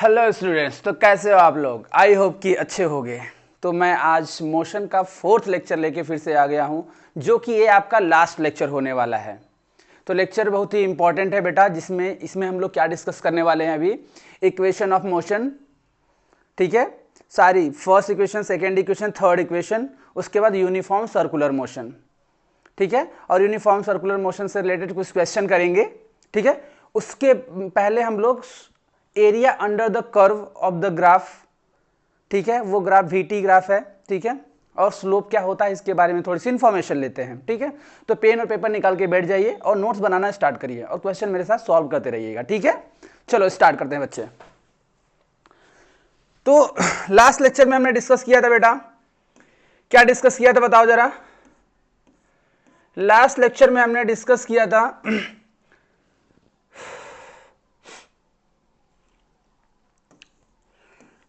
Hello students, तो कैसे हो आप लोग। आई होप कि अच्छे होंगे। तो मैं आज मोशन का 4th लेक्चर लेके फिर से आ गया हूँ, जो कि ये आपका लास्ट लेक्चर होने वाला है। तो लेक्चर बहुत ही इंपॉर्टेंट है बेटा, जिसमें इसमें हम लोग क्या डिस्कस करने वाले हैं अभी। इक्वेशन ऑफ मोशन, ठीक है, सारी first equation, second equation, third equation, उसके बाद यूनिफॉर्म सर्कुलर मोशन, ठीक है। और यूनिफॉर्म सर्कुलर मोशन से रिलेटेड कुछ क्वेश्चन करेंगे, ठीक है। उसके पहले हम लोग area under the curve of the graph, ठीक है, वो ग्राफ वीटी ग्राफ है, ठीक है, और स्लोप क्या होता है इसके बारे में थोड़ी सी इंफॉर्मेशन लेते हैं, ठीक है। तो पेन और पेपर निकाल के बैठ जाइए और नोट्स बनाना स्टार्ट करिए और क्वेश्चन मेरे साथ सॉल्व करते रहिएगा, ठीक है। चलो स्टार्ट करते हैं बच्चे। तो लास्ट लेक्चर में हमने डिस्कस किया था बेटा, क्या डिस्कस किया था बताओ जरा। लास्ट लेक्चर में हमने डिस्कस किया था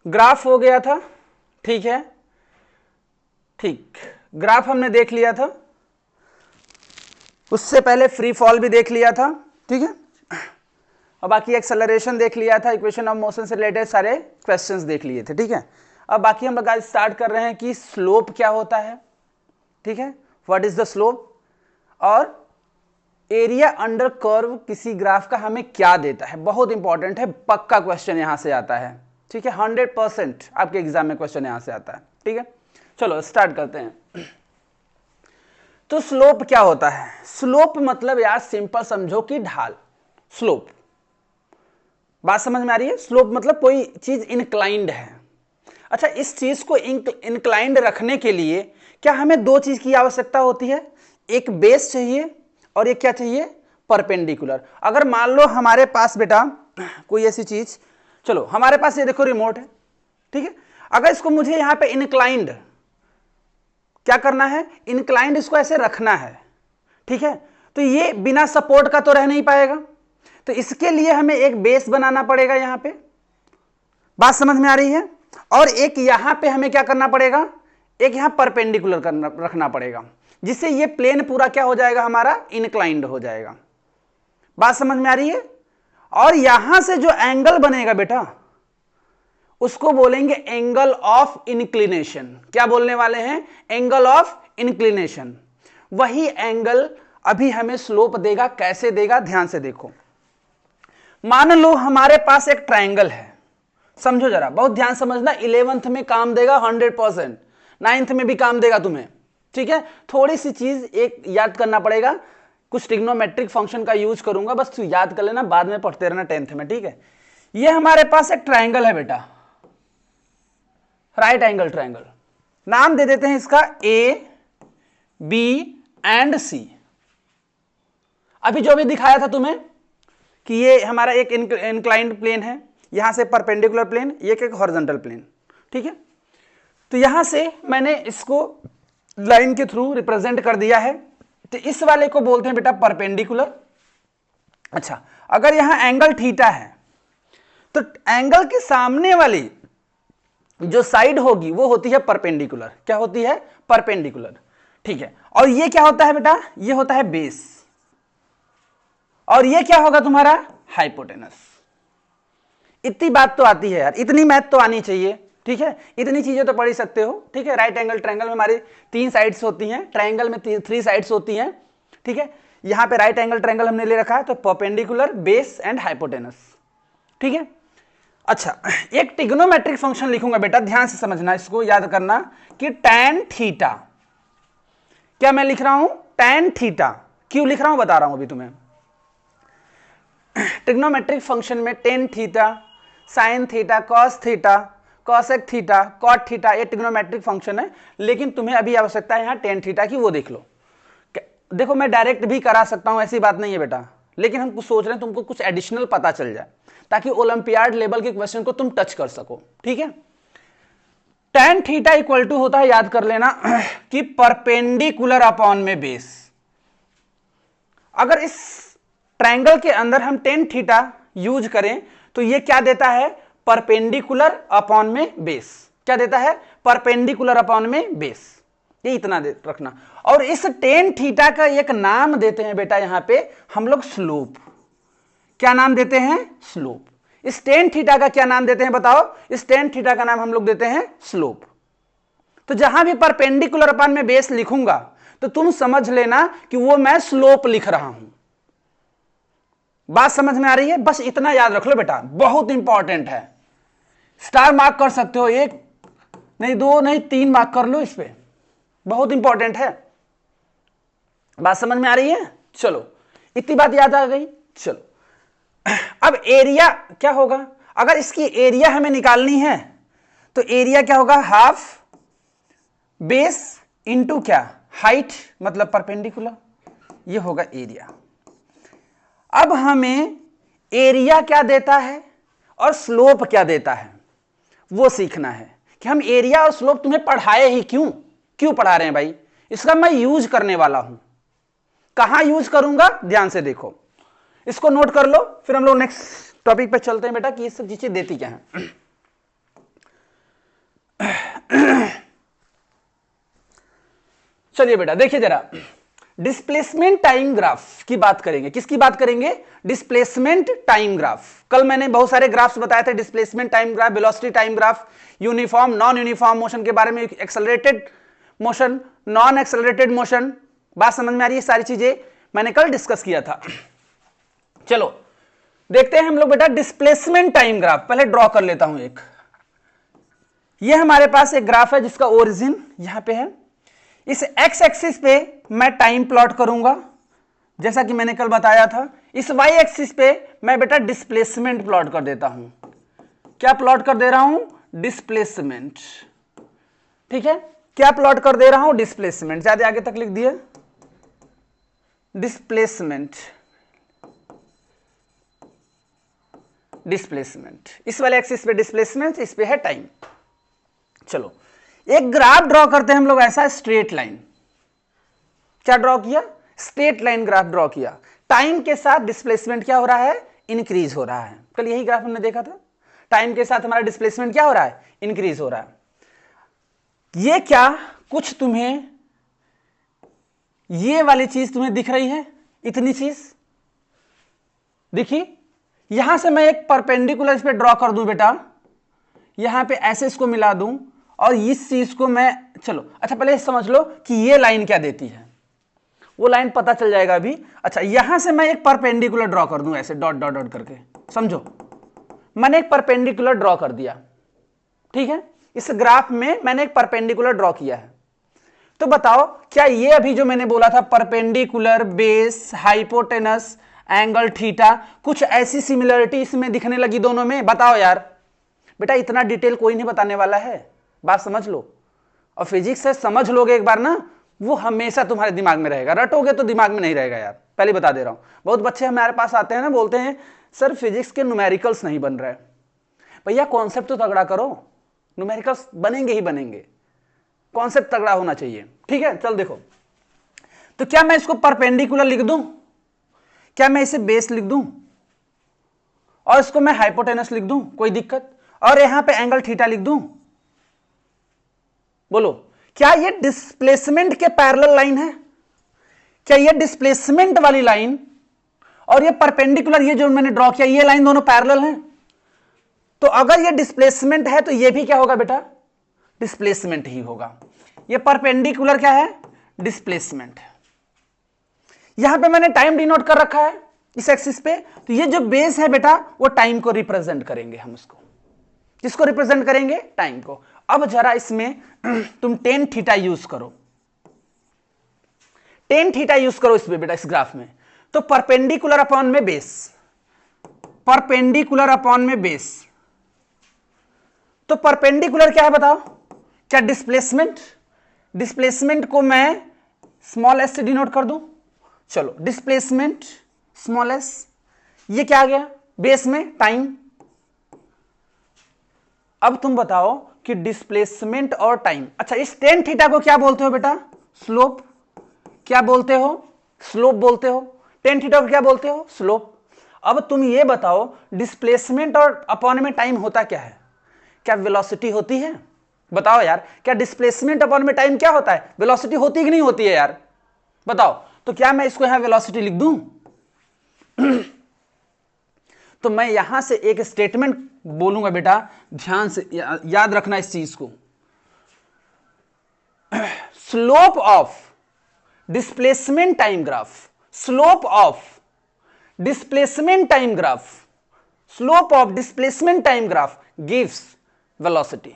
ग्राफ हो गया था, ठीक है, ठीक, ग्राफ हमने देख लिया था। उससे पहले फ्री फॉल भी देख लिया था, ठीक है, और बाकी एक्सेलरेशन देख लिया था। इक्वेशन ऑफ मोशन से रिलेटेड सारे क्वेश्चंस देख लिए थे, ठीक है। अब बाकी हम लोग आज स्टार्ट कर रहे हैं कि स्लोप क्या होता है, ठीक है, व्हाट इज द स्लोप, और एरिया अंडर कर्व किसी ग्राफ का हमें क्या देता है। बहुत इंपॉर्टेंट है, पक्का क्वेश्चन यहां से आता है, ठीक है, 100% आपके एग्जाम में क्वेश्चन यहां से आता है, ठीक है। चलो स्टार्ट करते हैं। तो स्लोप क्या होता है। स्लोप मतलब यार सिंपल समझो कि ढाल। स्लोप, बात समझ में आ रही है। स्लोप मतलब कोई चीज इंक्लाइंड है। अच्छा, इस चीज को इंक्लाइंड रखने के लिए क्या हमें दो चीज की आवश्यकता होती है, एक बेस चाहिए और एक क्या चाहिए, परपेंडिकुलर। अगर मान लो हमारे पास बेटा कोई ऐसी चीज, चलो हमारे पास ये देखो रिमोट है, ठीक है, अगर इसको मुझे यहां पे इंक्लाइंड क्या करना है, इंक्लाइंड इसको ऐसे रखना है, ठीक है, तो ये बिना सपोर्ट का तो रह नहीं पाएगा। तो इसके लिए हमें एक बेस बनाना पड़ेगा यहां पे, बात समझ में आ रही है। और एक यहां पे हमें क्या करना पड़ेगा, एक यहां परपेंडिकुलर रखना पड़ेगा, जिससे ये प्लेन पूरा क्या हो जाएगा, हमारा इंक्लाइंड हो जाएगा। बात समझ में आ रही है। और यहां से जो एंगल बनेगा बेटा, उसको बोलेंगे एंगल ऑफ इंक्लिनेशन। क्या बोलने वाले हैं, एंगल ऑफ इंक्लिनेशन। वही एंगल अभी हमें स्लोप देगा। कैसे देगा, ध्यान से देखो। मान लो हमारे पास एक ट्रायंगल है, समझो जरा, बहुत ध्यान समझना, 11th में काम देगा 100%, 9th में भी काम देगा तुम्हें, ठीक है। थोड़ी सी चीज एक याद करना पड़ेगा, कुछ ट्रिग्नोमेट्रिक फंक्शन का यूज करूंगा, बस तू याद कर लेना, बाद में पढ़ते रहना 10th में, ठीक है। ये हमारे पास एक ट्रायंगल है बेटा, राइट एंगल ट्रायंगल। नाम दे देते हैं इसका ए, बी एंड सी। अभी जो भी दिखाया था तुम्हें कि ये हमारा एक इंक्लाइंड प्लेन है, यहां से परपेंडिकुलर प्लेन, ये एक हॉरिजॉन्टल प्लेन, ठीक है। तो यहां से मैंने इसको लाइन के थ्रू रिप्रेजेंट कर दिया है। तो इस वाले को बोलते हैं बेटा परपेंडिकुलर। अच्छा, अगर यहां एंगल थीटा है तो एंगल के सामने वाली जो साइड होगी वो होती है परपेंडिकुलर। क्या होती है, परपेंडिकुलर, ठीक है। और ये क्या होता है बेटा, ये होता है बेस, और ये क्या होगा तुम्हारा, हाइपोटेनस। इतनी बात तो आती है यार, इतनी मैथ तो आनी चाहिए, ठीक है, इतनी चीजें तो पढ़ ही सकते हो, ठीक है। राइट एंगल ट्रायंगल में हमारी 3 साइड्स होती हैं, ट्रायंगल में 3 साइड्स होती हैं, ठीक है। यहां पे राइट एंगल ट्रायंगल हमने ले रखा है, तो परपेंडिकुलर, बेस एंड हाइपोटेनस, ठीक है। अच्छा, एक ट्रिग्नोमेट्रिक फंक्शन लिखूंगा बेटा, ध्यान से समझना, इसको याद करना कि tan थीटा, क्या मैं लिख रहा हूं, tan थीटा। क्यों लिख रहा हूं बता रहा हूं अभी तुम्हें। ट्रिग्नोमेट्रिक फंक्शन में tan theta, sin theta, cos theta, cosec theta, cot theta, ये ट्रिग्नोमेट्रिक फंक्शन है। लेकिन तुम्हें अभी आवश्यकता है यहां tan थीटा की, वो देख लो। देखो मैं डायरेक्ट भी करा सकता हूं, ऐसी बात नहीं है बेटा, लेकिन हम कुछ सोच रहे हैं तुमको कुछ एडिशनल पता चल जाए, ताकि ओलंपियाड लेवल के क्वेश्चन को तुम टच कर सको, ठीक है। tan थीटा इक्वल टू होता है, याद कर लेना, कि परपेंडिकुलर अपॉन में बेस। अगर इस ट्रायंगल के अंदर हम tan थीटा यूज करें तो ये क्या देता है, परपेंडिकुलर अपॉन में बेस। क्या देता है, परपेंडिकुलर अपॉन में बेस। ये इतना रखना। और इस tan थीटा का एक नाम देते हैं बेटा यहां पे हम लोग, स्लोप। क्या नाम देते हैं, स्लोप। इस टेन थीटा का क्या नाम देते हैं बताओ? इस टेन थीटा का नाम हम लोग देते हैं स्लोप। तो जहां भी परपेंडिकुलर अपान में बेस लिखूंगा तो तुम समझ लेना कि वो मैं स्लोप लिख रहा हूं। बात समझ में आ रही है? बस इतना याद रख लो बेटा, बहुत इंपॉर्टेंट है। स्टार मार्क कर सकते हो, 1 नहीं 2 नहीं 3 मार्क कर लो इस पे, बहुत इंपॉर्टेंट है। बात समझ में आ रही है? चलो इतनी बात याद आ गई। चलो अब एरिया क्या होगा? अगर इसकी एरिया हमें निकालनी है तो एरिया क्या होगा? हाफ बेस इंटू क्या? हाइट, मतलब परपेंडिकुलर, ये होगा एरिया। अब हमें एरिया क्या देता है और स्लोप क्या देता है वो सीखना है कि हम एरिया और स्लोप तुम्हें पढ़ाए ही क्यों पढ़ा रहे हैं भाई? इसका मैं यूज करने वाला हूं। कहां यूज करूंगा ध्यान से देखो, इसको नोट कर लो, फिर हम लोग नेक्स्ट टॉपिक पे चलते हैं बेटा कि ये सब चीजें देती क्या है। चलिए बेटा देखिए जरा, डिस्प्लेसमेंट टाइम ग्राफ की बात करेंगे। किसकी बात करेंगे? Displacement time graph. कल मैंने बहुत सारे ग्राफ्स बताए थे, displacement time graph, velocity time graph, uniform non uniform motion के बारे में, accelerated motion, non accelerated motion. बात समझ में आ रही है? सारी चीजें मैंने कल डिस्कस किया था। चलो देखते हैं हम लोग बेटा डिस्प्लेसमेंट टाइम ग्राफ। पहले ड्रॉ कर लेता हूं एक। ये हमारे पास एक ग्राफ है जिसका ओरिजिन यहां पे है। इस एक्स एक्सिस पे मैं टाइम प्लॉट करूंगा जैसा कि मैंने कल बताया था। इस वाई एक्सिस पे मैं बेटा डिस्प्लेसमेंट प्लॉट कर देता हूं। क्या प्लॉट कर दे रहा हूं? डिस्प्लेसमेंट। ठीक है, क्या प्लॉट कर दे रहा हूं? डिस्प्लेसमेंट। ज्यादा आगे तक लिख दिया, डिस्प्लेसमेंट। डिस्प्लेसमेंट इस वाले एक्सिस पे डिस्प्लेसमेंट, इस पे है टाइम। चलो एक ग्राफ ड्रॉ करते हैं हम लोग ऐसा, स्ट्रेट लाइन। क्या ड्रॉ किया? स्ट्रेट लाइन ग्राफ ड्रॉ किया। टाइम के साथ डिस्प्लेसमेंट क्या हो रहा है? इंक्रीज हो रहा है। कल यही ग्राफ हमने देखा था, टाइम के साथ हमारा डिस्प्लेसमेंट क्या हो रहा है? इंक्रीज हो रहा है। ये क्या कुछ तुम्हें ये वाली चीज तुम्हें दिख रही है? इतनी चीज दिखी? यहां से मैं एक परपेंडिकुलर इस पे ड्रॉ कर दूं बेटा, यहां पे ऐसे इसको मिला दूं और इस चीज को मैं, चलो अच्छा पहले समझ लो कि ये लाइन क्या देती है, वो लाइन पता चल जाएगा अभी। अच्छा यहां से मैं एक परपेंडिकुलर ड्रॉ कर दूं ऐसे डॉट डॉट डॉट करके, समझो मैंने एक परपेंडिकुलर ड्रॉ कर दिया। ठीक है, इस ग्राफ में मैंने एक परपेंडिकुलर ड्रॉ किया है। तो बताओ क्या ये अभी जो मैंने बोला था perpendicular, base, hypotenuse, angle theta, कुछ ऐसी सिमिलरिटी इसमें दिखने लगी दोनों में? बताओ यार। बेटा इतना डिटेल कोई नहीं बताने वाला है, बात समझ लो। और फिजिक्स से समझ लोगे एक बार ना, वो हमेशा तुम्हारे दिमाग में रहेगा। रटोगे तो दिमाग में नहीं रहेगा यार, पहले बता दे रहा हूं। बहुत बच्चे हमारे पास आते हैं ना, बोलते हैं सर फिजिक्स के न्यूमेरिकल्स नहीं बन रहे। भैया कॉन्सेप्ट तो तगड़ा करो, न्यूमेरिकल्स बनेंगे ही बनेंगे, कॉन्सेप्ट तगड़ा होना चाहिए। ठीक है, चल देखो, तो क्या मैं इसको परपेंडिकुलर लिख दूं? क्या मैं इसे बेस लिख दूं और इसको मैं हाइपोटेनस लिख दूं? कोई दिक्कत? और यहां पे एंगल थीटा लिख दूं? बोलो क्या ये डिस्प्लेसमेंट के पैरेलल लाइन है? क्या ये डिस्प्लेसमेंट वाली लाइन और ये परपेंडिकुलर, ये जो मैंने ड्रॉ किया, ये लाइन दोनों पैरेलल हैं? तो अगर ये डिस्प्लेसमेंट है तो ये भी क्या होगा बेटा? डिस्प्लेसमेंट ही होगा। ये परपेंडिकुलर क्या है? डिस्प्लेसमेंट। यहां पे मैंने टाइम डिनोट कर रखा है इस एक्सिस पे, तो ये जो बेस है बेटा वो टाइम को रिप्रेजेंट करेंगे हम उसको। किसको रिप्रेजेंट करेंगे? टाइम को। अब जरा इसमें तुम टेन थीटा यूज करो, टेन थीटा यूज करो इसमें बेटा, इस ग्राफ में। तो परपेंडिकुलर अपॉन में बेस, परपेंडिकुलर अपॉन में बेस। तो परपेंडिकुलर क्या है बताओ? क्या डिस्प्लेसमेंट? डिस्प्लेसमेंट को मैं स्मॉल एस से डिनोट कर दूं। चलो डिस्प्लेसमेंट स्मॉल एस, ये क्या आ गया? बेस में टाइम। अब तुम बताओ कि डिस्प्लेसमेंट और टाइम, अच्छा इस टेन थीटा को क्या बोलते हो बेटा? स्लोप। क्या बोलते हो? स्लोप बोलते हो। टेन थीटा को क्या बोलते हो? स्लोप। अब तुम ये बताओ डिस्प्लेसमेंट और अपॉन में टाइम होता क्या है? क्या वेलोसिटी होती है? बताओ यार, क्या डिस्प्लेसमेंट अपॉन में टाइम क्या होता है? वेलोसिटी होती कि नहीं होती है यार? बताओ। तो क्या मैं इसको यहां वेलोसिटी लिख दूं? तो मैं यहां से एक स्टेटमेंट बोलूंगा बेटा, ध्यान से याद रखना इस चीज को। Slope of displacement time graph, slope of displacement time graph, slope of displacement time graph gives velocity.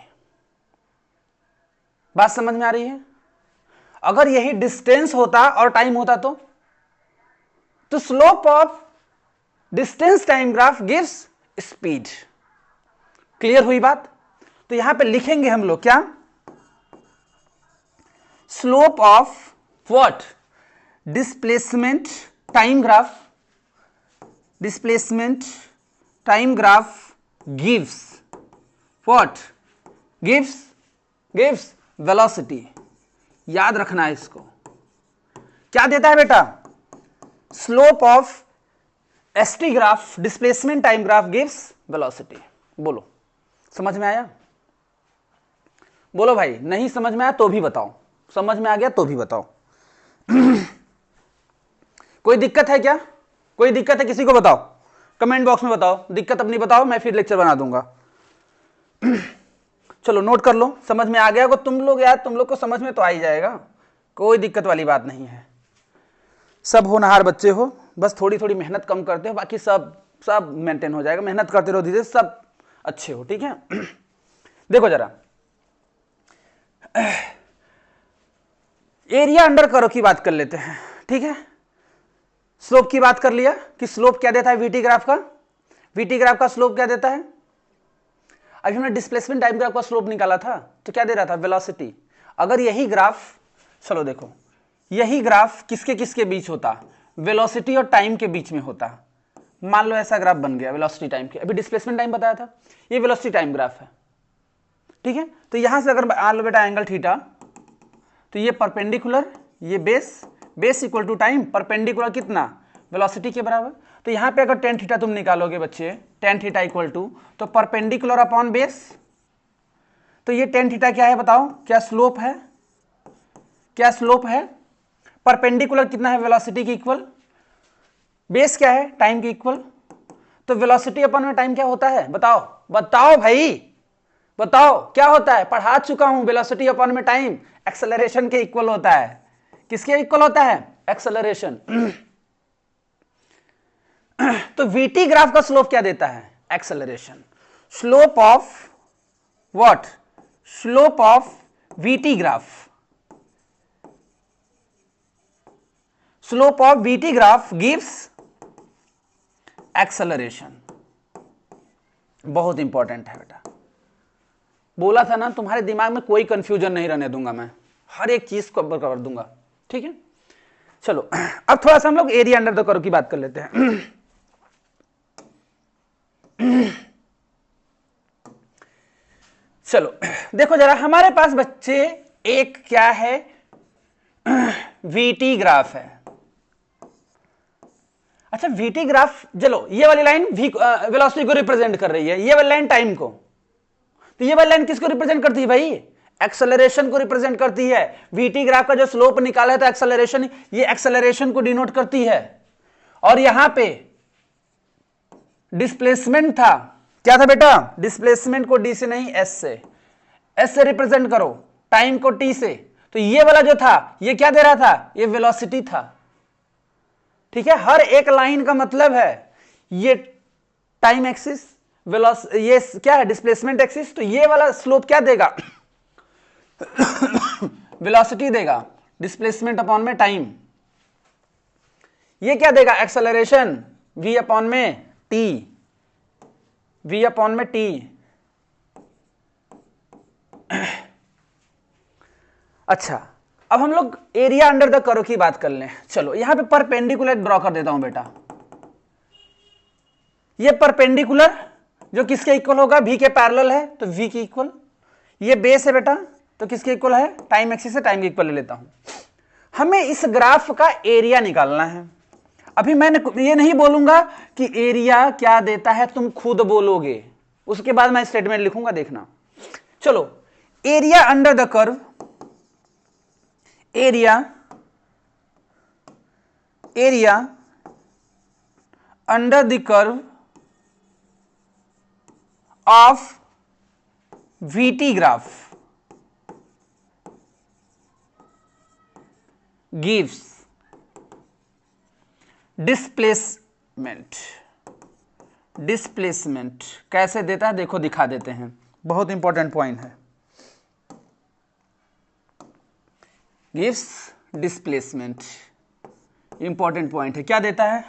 बात समझ में आ रही है? अगर यही डिस्टेंस होता और टाइम होता तो slope of distance time graph gives speed. Clear हुई बात? तो यहां पे लिखेंगे हम लोग क्या, slope of what, displacement time graph, displacement time graph gives what, gives velocity. याद रखना है इसको। क्या देता है बेटा? Slope of ST graph, displacement time graph gives velocity. बोलो, समझ में आया? बोलो भाई, नहीं समझ में आया तो भी बताओ, समझ में आ गया तो भी बताओ। कोई दिक्कत है क्या? कोई दिक्कत है किसी को? बताओ, कमेंट बॉक्स में बताओ। दिक्कत अपनी बताओ, मैं फिर लेक्चर बना दूंगा। चलो नोट कर लो, समझ में आ गया को तुम लोग? यार तुम लोग को समझ में तो आ ही जाएगा, कोई दिक्कत वाली बात नहीं है। सब होनहार बच्चे हो, बस थोड़ी थोड़ी मेहनत कम करते हो, बाकी सब मेंटेन हो जाएगा। मेहनत करते रहो धीरे, सब अच्छे हो, ठीक है? देखो जरा, एरिया अंडर कर्व की बात कर लेते हैं, ठीक है? स्लोप की बात कर लिया कि स्लोप क्या देता है वीटी ग्राफ का, वीटी ग्राफ का स्लोप क्या देता है। अभी हमने डिस्प्लेसमेंट टाइम ग्राफ का स्लोप निकाला था तो क्या दे रहा था? वेलोसिटी। अगर यही ग्राफ, चलो देखो, यही ग्राफ किसके किसके बीच होता? वेलोसिटी और टाइम के बीच में होता। मान लो ऐसा ग्राफ बन गया वेलोसिटी टाइम के, अभी डिस्प्लेसमेंट टाइम बताया था, ये वेलोसिटी टाइम ग्राफ है, ठीक है? तो यहां से अगर मान लो बेटा एंगल थीटा, तो ये परपेंडिकुलर, ये base equal to time, perpendicular कितना? वेलोसिटी के बराबर। तो यहां पे अगर टेन थीटा तुम निकालोगे बच्चे, टेन थीटा इक्वल टू, तो परपेंडिकुलर अपॉन बेस, तो ये टेन थीटा क्या है बताओ? क्या स्लोप है? क्या स्लोप है? परपेंडिकुलर कितना है? वेलोसिटी के इक्वल। बेस क्या है? टाइम के इक्वल। तो वेलोसिटी अपॉन में टाइम क्या होता है? बताओ बताओ भाई, बताओ क्या होता है? पढ़ा चुका हूं, वेलोसिटी अपॉन में टाइम एक्सेलरेशन के इक्वल होता है। किसके इक्वल होता है? एक्सेलरेशन। तो वीटी ग्राफ का स्लोप क्या देता है? Acceleration. Slope of what? Slope of VT graph, slope of VT graph gives acceleration. बहुत इंपॉर्टेंट है बेटा, बोला था ना तुम्हारे दिमाग में कोई कंफ्यूजन नहीं रहने दूंगा, मैं हर एक चीज को कवर कर दूंगा, ठीक है? चलो अब थोड़ा सा हम लोग एरिया अंडर द कर्व की बात कर लेते हैं। चलो देखो जरा, हमारे पास बच्चे एक क्या है? वीटी ग्राफ है। अच्छा वीटी ग्राफ, चलो ये वाली लाइन वेलोसिटी को रिप्रेजेंट कर रही है, ये वाली लाइन टाइम को, तो ये वाली लाइन किसको रिप्रेजेंट करती है भाई? एक्सेलरेशन को रिप्रेजेंट करती है। वीटी ग्राफ का जो स्लोप निकाला है तो एक्सेलरेशन, ये एक्सेलरेशन को डिनोट करती है। और यहां पे डिस्प्लेसमेंट था, क्या था बेटा? डिस्प्लेसमेंट को डी से नहीं एस से रिप्रेजेंट करो, टाइम को टी से। तो ये वाला जो था ये क्या दे रहा था? ये वेलोसिटी था, ठीक है? हर एक लाइन का मतलब है, ये टाइम एक्सिस, ये क्या है? Displacement axis. तो ये वाला स्लोप क्या देगा? वेलोसिटी देगा, डिस्प्लेसमेंट अपॉन में टाइम। ये क्या देगा? एक्सेलरेशन, v अपॉन में t, v अपॉन में t। अच्छा अब हम लोग एरिया अंडर द कर्व की बात कर लें। चलो यहां पे परपेंडिकुलर ड्रॉ कर देता हूं बेटा। ये परपेंडिकुलर जो किसके इक्वल होगा? v के पैरेलल है तो v के इक्वल। ये बेस है बेटा तो किसके इक्वल है? टाइम एक्सिस से टाइम के इक्वल ले लेता हूं। हमें इस ग्राफ का एरिया निकालना है। अभी मैंने ये नहीं बोलूंगा कि एरिया क्या देता है, तुम खुद बोलोगे, उसके बाद मैं स्टेटमेंट लिखूंगा, देखना। चलो area under the curve, area under the curve of VT graph gives displacement कैसे देता है देखो, दिखा देते हैं, बहुत इंपॉर्टेंट पॉइंट है। गिव्स डिस्प्लेसमेंट, इंपॉर्टेंट पॉइंट है। क्या देता है?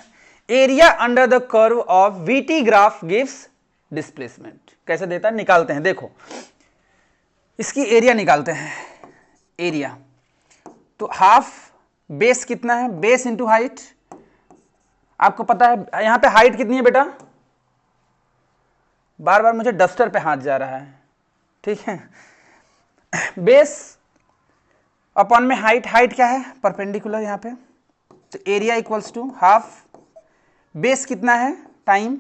Area under the curve of VT graph gives displacement. कैसे देता है निकालते हैं, देखो इसकी एरिया निकालते हैं। एरिया तो हाफ बेस कितना है, बेस इंटू हाइट। आपको पता है यहां पे हाइट कितनी है बेटा, बार बार मुझे डस्टर पे हाथ जा रहा है, ठीक है। बेस अपॉन में हाइट, हाइट क्या है परपेंडिकुलर यहां पे, तो area equals to half base कितना है टाइम,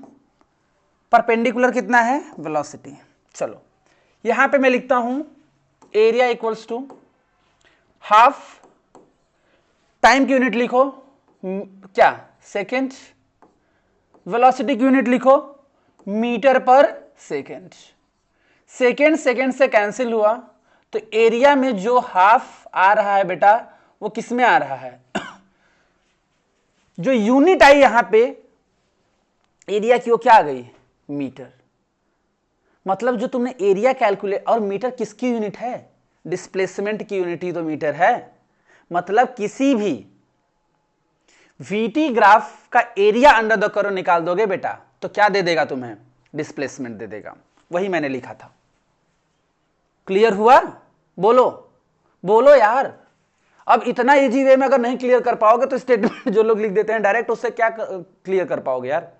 परपेंडिकुलर कितना है वेलोसिटी। चलो यहां पे मैं लिखता हूं area equals to half, time की यूनिट लिखो क्या सेकेंड, वेलोसिटी की यूनिट लिखो metre per second. Second second से कैंसिल हुआ तो एरिया में जो हाफ आ रहा है बेटा वो किस में आ रहा है, जो यूनिट आई यहां पे एरिया की वो क्या आ गई, मीटर। मतलब जो तुमने एरिया कैलकुलेट, और मीटर किसकी यूनिट है, डिस्प्लेसमेंट की यूनिट ही तो मीटर है। मतलब किसी भी VT ग्राफ का एरिया अंडर द कर्व निकाल दोगे बेटा तो क्या दे देगा तुम्हें, डिस्प्लेसमेंट दे देगा। वही मैंने लिखा था। क्लियर हुआ? बोलो बोलो यार। अब इतना इजी वे में अगर नहीं क्लियर कर पाओगे तो स्टेटमेंट जो लोग लिख देते हैं डायरेक्ट, उससे क्या क्लियर कर पाओगे यार।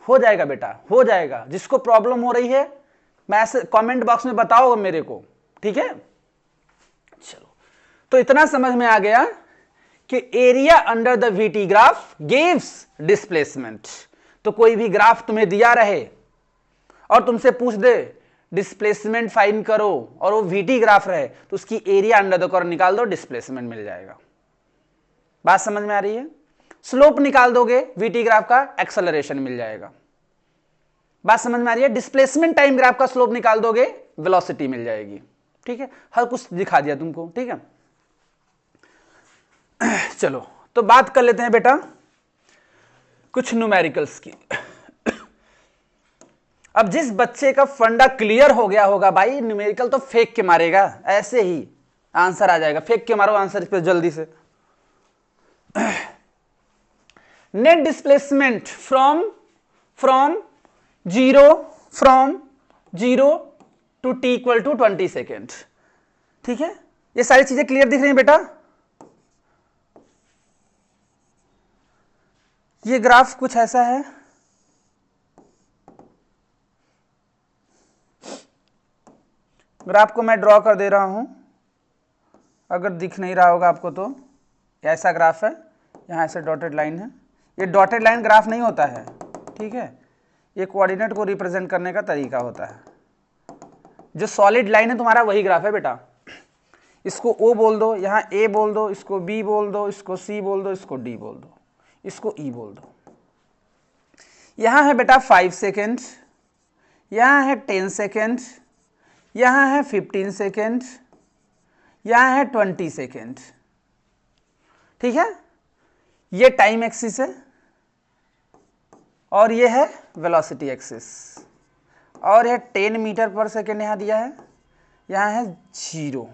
हो जाएगा बेटा, हो जाएगा। जिसको प्रॉब्लम हो रही है मैसेज कमेंट बॉक्स में बताओ मेरे को, ठीक है। चलो तो इतना समझ में आ गया कि area under the VT graph gives displacement. तो कोई भी ग्राफ तुम्हें दिया रहे और तुमसे पूछ दे डिस्प्लेसमेंट फाइंड करो और वो VT ग्राफ रहे तो उसकी एरिया अंडर द कर्व निकाल दो, डिस्प्लेसमेंट मिल जाएगा। बात समझ में आ रही है? स्लोप निकाल दोगे VT ग्राफ का, एक्सेलरेशन मिल जाएगा। बात समझ में आ रही है? डिस्प्लेसमेंट टाइम ग्राफ का स्लोप निकाल दोगे, वेलोसिटी मिल जाएगी। ठीक है, हर कुछ दिखा दिया तुमको, ठीक है। चलो तो बात कर लेते हैं बेटा कुछ न्यूमेरिकल्स की। अब जिस बच्चे का फंडा क्लियर हो गया होगा भाई, न्यूमेरिकल तो फेंक के मारेगा, ऐसे ही आंसर आ जाएगा। फेंक के मारो आंसर इस पे जल्दी से। Net displacement from zero to t equal to 20 second. ठीक है, ये सारी चीजें क्लियर दिख रही हैं बेटा? ये ग्राफ कुछ ऐसा है, ग्राफ को मैं ड्रॉ कर दे रहा हूं, अगर दिख नहीं रहा होगा आपको तो ऐसा ग्राफ है, यहां ऐसे डॉटेड लाइन है। ये डॉटेड लाइन ग्राफ नहीं होता है, ठीक है, ये कोऑर्डिनेट को रिप्रेजेंट करने का तरीका होता है। जो सॉलिड लाइन है तुम्हारा वही ग्राफ है बेटा। इसको O बोल दो, यहाँ A बोल दो, इसको B बोल दो, इसको C बोल दो, इसको D बोल दो, इसको E बोल दो। यहाँ है बेटा 5 सेकेंड, यहाँ है 10 सेकेंड, यहाँ है 15 सेकेंड, यहाँ है 20 सेकेंड। ठीक है, ये टाइम एक्सिस है और ये है वेलोसिटी एक्सिस, और यह 10 मीटर पर सेकेंड यहाँ दिया है, यहाँ है 0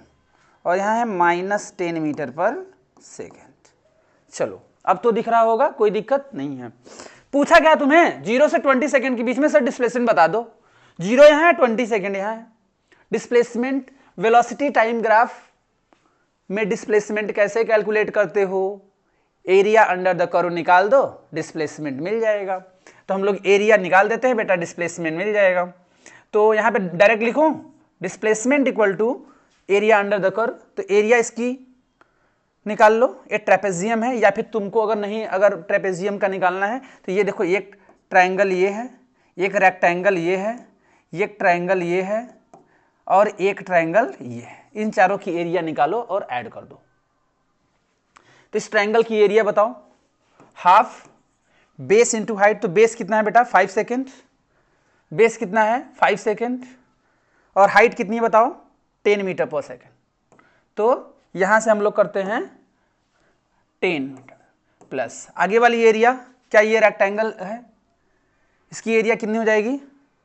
और यहाँ है -10 मीटर पर सेकेंड। चलो अब तो दिख रहा होगा, कोई दिक्कत नहीं है। पूछा गया तुम्हें 0 से 20 सेकेंड के बीच में सर डिस्प्लेसमेंट बता दो। 0 यहाँ है, 20 सेकेंड यहाँ है। डिस्प्लेसमेंट वेलोसिटी टाइम ग्राफ में डिस्प्लेसमेंट कैसे कैलकुलेट करते हो? एरिया अंडर द कर्व निकाल दो, डिस्प्लेसमेंट मिल जाएगा। तो हम लोग एरिया निकाल देते हैं बेटा, डिस्प्लेसमेंट मिल जाएगा। तो यहाँ पे डायरेक्ट लिखो displacement equal to area under the curve. तो एरिया इसकी निकाल लो, ये ट्रेपेजियम है, या फिर तुमको अगर ट्रेपेजियम का निकालना है तो ये देखो, एक ट्रायंगल ये है, एक रेक्टेंगल ये है, एक ट्रायंगल ये है और एक ट्रायंगल ये है। इन चारों की एरिया निकालो और ऐड कर दो। तो इस ट्रायंगल की एरिया बताओ, हाफ बेस इंटू हाइट। तो बेस कितना है बेटा 5 सेकेंड, बेस कितना है 5 सेकेंड, और हाइट कितनी है बताओ 10 मीटर पर सेकेंड। तो यहां से हम लोग करते हैं 10 मीटर प्लस आगे वाली एरिया, क्या ये रेक्टेंगल है, इसकी एरिया कितनी हो जाएगी,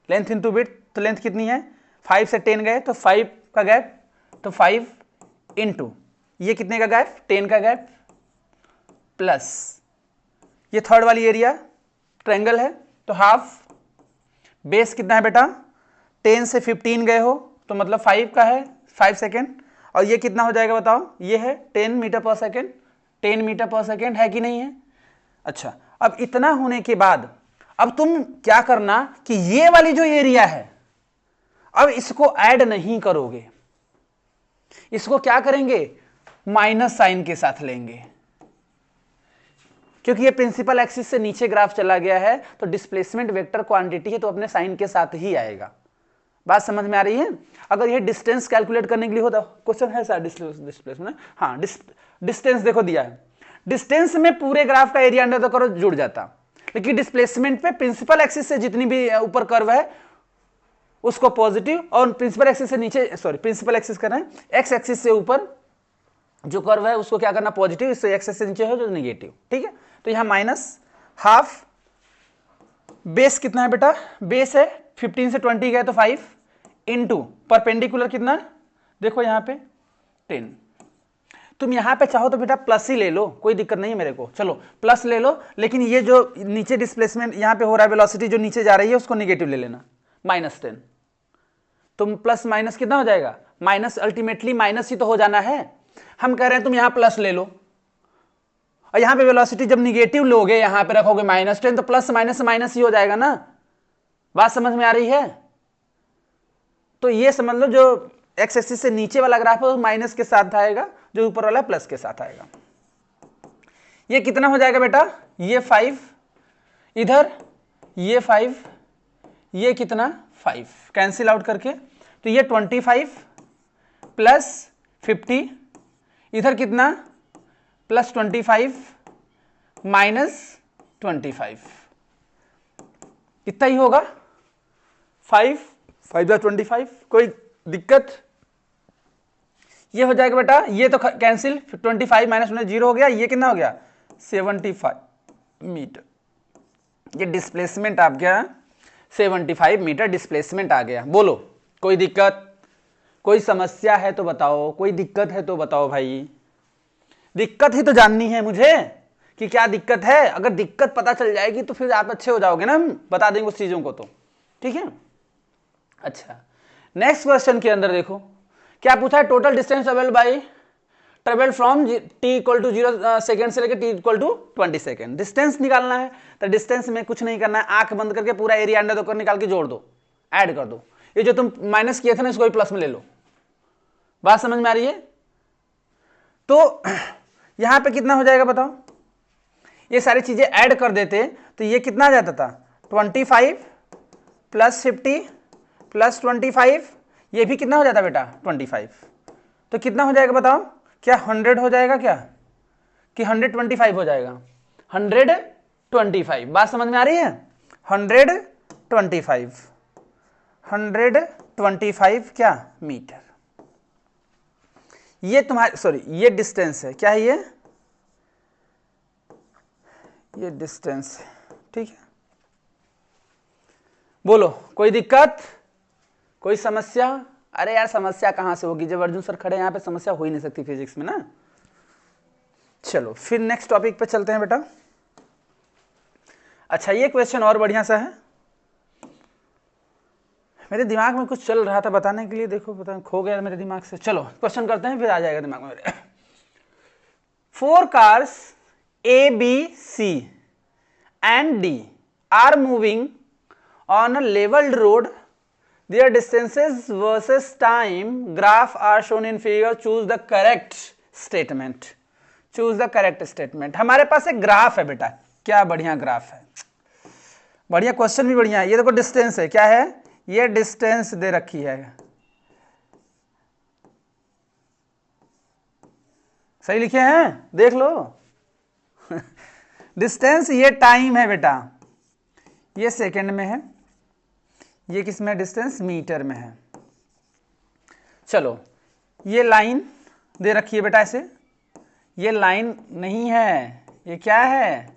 लेंथ इंटू विड्थ, तो लेंथ कितनी है 5 से 10 गए तो 5 का गैप, तो 5 इंटू ये कितने का गैप 10 का गैप, प्लस ये थर्ड वाली एरिया ट्रायंगल है तो हाफ, बेस कितना है बेटा 10 से 15 गए हो तो मतलब 5 का है 5 सेकेंड, और ये कितना हो जाएगा बताओ, ये है 10 metre per second, 10 metre per second है कि नहीं है। अच्छा, अब इतना होने के बाद अब तुम क्या करना कि ये वाली जो एरिया है अब इसको ऐड नहीं करोगे, इसको क्या करेंगे माइनस साइन के साथ लेंगे, क्योंकि ये प्रिंसिपल एक्सिस से नीचे ग्राफ चला गया है तो डिस्प्लेसमेंट वेक्टर क्वांटिटी है तो अपने साइन के साथ ही आएगा। बात समझ में आ रही है। अगर ये डिस्टेंस कैलकुलेट करने के लिए होता, क्वेश्चन है सर डिस्प्लेसमेंट, हाँ डिस्टेंस देखो दिया है, डिस्टेंस में पूरे ग्राफ का एरिया अंडर द कर्व जुड़ जाता, लेकिन डिस्प्लेसमेंट पे प्रिंसिपल एक्सिस से जितनी भी ऊपर कर्व है उसको पॉजिटिव, और प्रिंसिपल एक्सिस से नीचे, सॉरी प्रिंसिपल एक्सिस करना है, एक्स एक्सिस से ऊपर जो कर्व है उसको क्या करना पॉजिटिव, इससे एक्स एक्सिस से नीचे हो जो नेगेटिव, ठीक है। तो यहां माइनस हाफ, बेस कितना है बेटा, बेस है 15 से 20 गए तो 5 इंटू परपेंडिकुलर कितना, देखो यहां पे 10, तुम यहां पे चाहो तो बेटा प्लस ही ले लो, कोई दिक्कत नहीं है मेरे को, चलो प्लस ले लो, लेकिन ये जो नीचे डिस्प्लेसमेंट यहां पे हो रहा है वेलोसिटी जो नीचे जा रही है उसको निगेटिव ले लेना, -10, तुम प्लस माइनस कितना हो जाएगा माइनस, अल्टीमेटली माइनस ही तो हो जाना है, हम कह रहे हैं तुम यहां प्लस ले लो, और यहां पे वेलोसिटी जब निगेटिव लोगे यहां पे रखोगे -10 तो प्लस माइनस माइनस ही हो जाएगा ना, बात समझ में आ रही है। तो ये समझ लो जो एक्स एक्सिस से नीचे वाला ग्राफ है वो माइनस के साथ आएगा, जो ऊपर वाला प्लस के साथ आएगा। ये कितना हो जाएगा बेटा, ये 5 इधर, ये 5, ये कितना 5 कैंसिल आउट करके, तो ये 25 प्लस 50, इधर कितना +25 -25, कितना ही होगा 5 5 25, कोई दिक्कत, ये हो जाएगा बेटा, ये तो कैंसिल, 25 माइनस 0 हो गया, ये कितना हो गया 75 मीटर, ये डिस्प्लेसमेंट आ गया 75 मीटर डिस्प्लेसमेंट आ गया। बोलो कोई दिक्कत, कोई समस्या है तो बताओ, कोई दिक्कत है तो बताओ भाई, दिक्कत ही तो जाननी है मुझे कि क्या दिक्कत है, अगर दिक्कत पता चल जाएगी तो फिर आप अच्छे हो जाओगे ना, हम बता देंगे उस चीजों को तो, ठीक है। अच्छा, नेक्स्ट क्वेश्चन के अंदर देखो क्या पूछा है, total distance travel from t = 0 second से लेकर t = 20 सेकेंड, डिस्टेंस निकालना है। तो डिस्टेंस में कुछ नहीं करना है, आंख बंद करके पूरा एरिया अंडर द कर्व निकाल के जोड़ दो, ऐड कर दो, ये जो तुम माइनस किए थे ना इसको भी प्लस में ले लो, बात समझ में आ रही है। तो यहां पे कितना हो जाएगा बताओ, ये सारी चीजें ऐड कर देते तो ये कितना आ जाता था 25 + 50 + 25, ये भी कितना हो जाता बेटा 25, तो कितना हो जाएगा बताओ, क्या 100 हो जाएगा क्या कि 125 हो जाएगा, 125, बात समझ में आ रही है, 125 क्या मीटर, ये तुम्हारे सॉरी ये डिस्टेंस है, क्या है ये डिस्टेंस है, ठीक है। बोलो कोई दिक्कत, कोई समस्या, अरे यार समस्या कहां से होगी, जब अर्जुन सर खड़े यहां पे समस्या हो ही नहीं सकती फिजिक्स में ना। चलो फिर नेक्स्ट टॉपिक पे चलते हैं बेटा। अच्छा ये क्वेश्चन और बढ़िया सा है, मेरे दिमाग में कुछ चल रहा था बताने के लिए, देखो पता खो गया मेरे दिमाग से, चलो क्वेश्चन करते हैं फिर आ जाएगा दिमाग में मेरे। 4 cars A, B, C and D are moving on a leveled road, their distances versus time graph are shown in figure, choose the correct statement, choose the correct statement। हमारे पास एक ग्राफ है बेटा, क्या बढ़िया ग्राफ है, बढ़िया question भी बढ़िया है। ये देखो डिस्टेंस है, क्या है ये डिस्टेंस दे रखी है, सही लिखे हैं देख लो डिस्टेंस, ये टाइम है बेटा, ये सेकंड में है, ये किस में डिस्टेंस, मीटर में है। चलो ये लाइन दे रखी है बेटा ऐसे, ये लाइन नहीं है, ये क्या है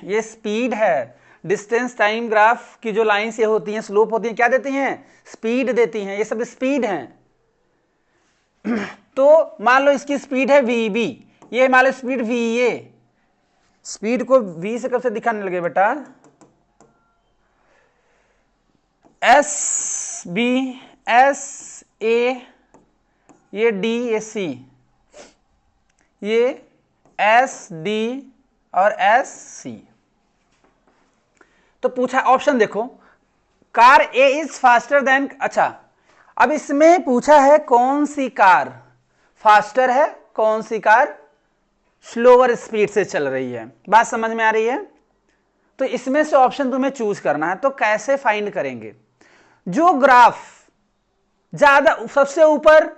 ये स्पीड है। डिस्टेंस टाइम ग्राफ की जो लाइंस ये होती हैं, स्लोप होती हैं, क्या देती हैं, स्पीड देती हैं, ये सब स्पीड हैं। तो मान लो इसकी स्पीड है vb, ये मान लो स्पीड va। स्पीड को v से कब से दिखाने लगे बेटा, एस बी एस ए, ये डी ए सी, ये एस डी और एस सी। तो पूछा ऑप्शन देखो, car A is faster then, अच्छा अब इसमें पूछा है कौन सी कार फास्टर है, कौन सी कार स्लोअर स्पीड से चल रही है। बात समझ में आ रही है। तो इसमें से ऑप्शन तुम्हें चूज करना है। तो कैसे फाइंड करेंगे, जो ग्राफ ज्यादा सबसे ऊपर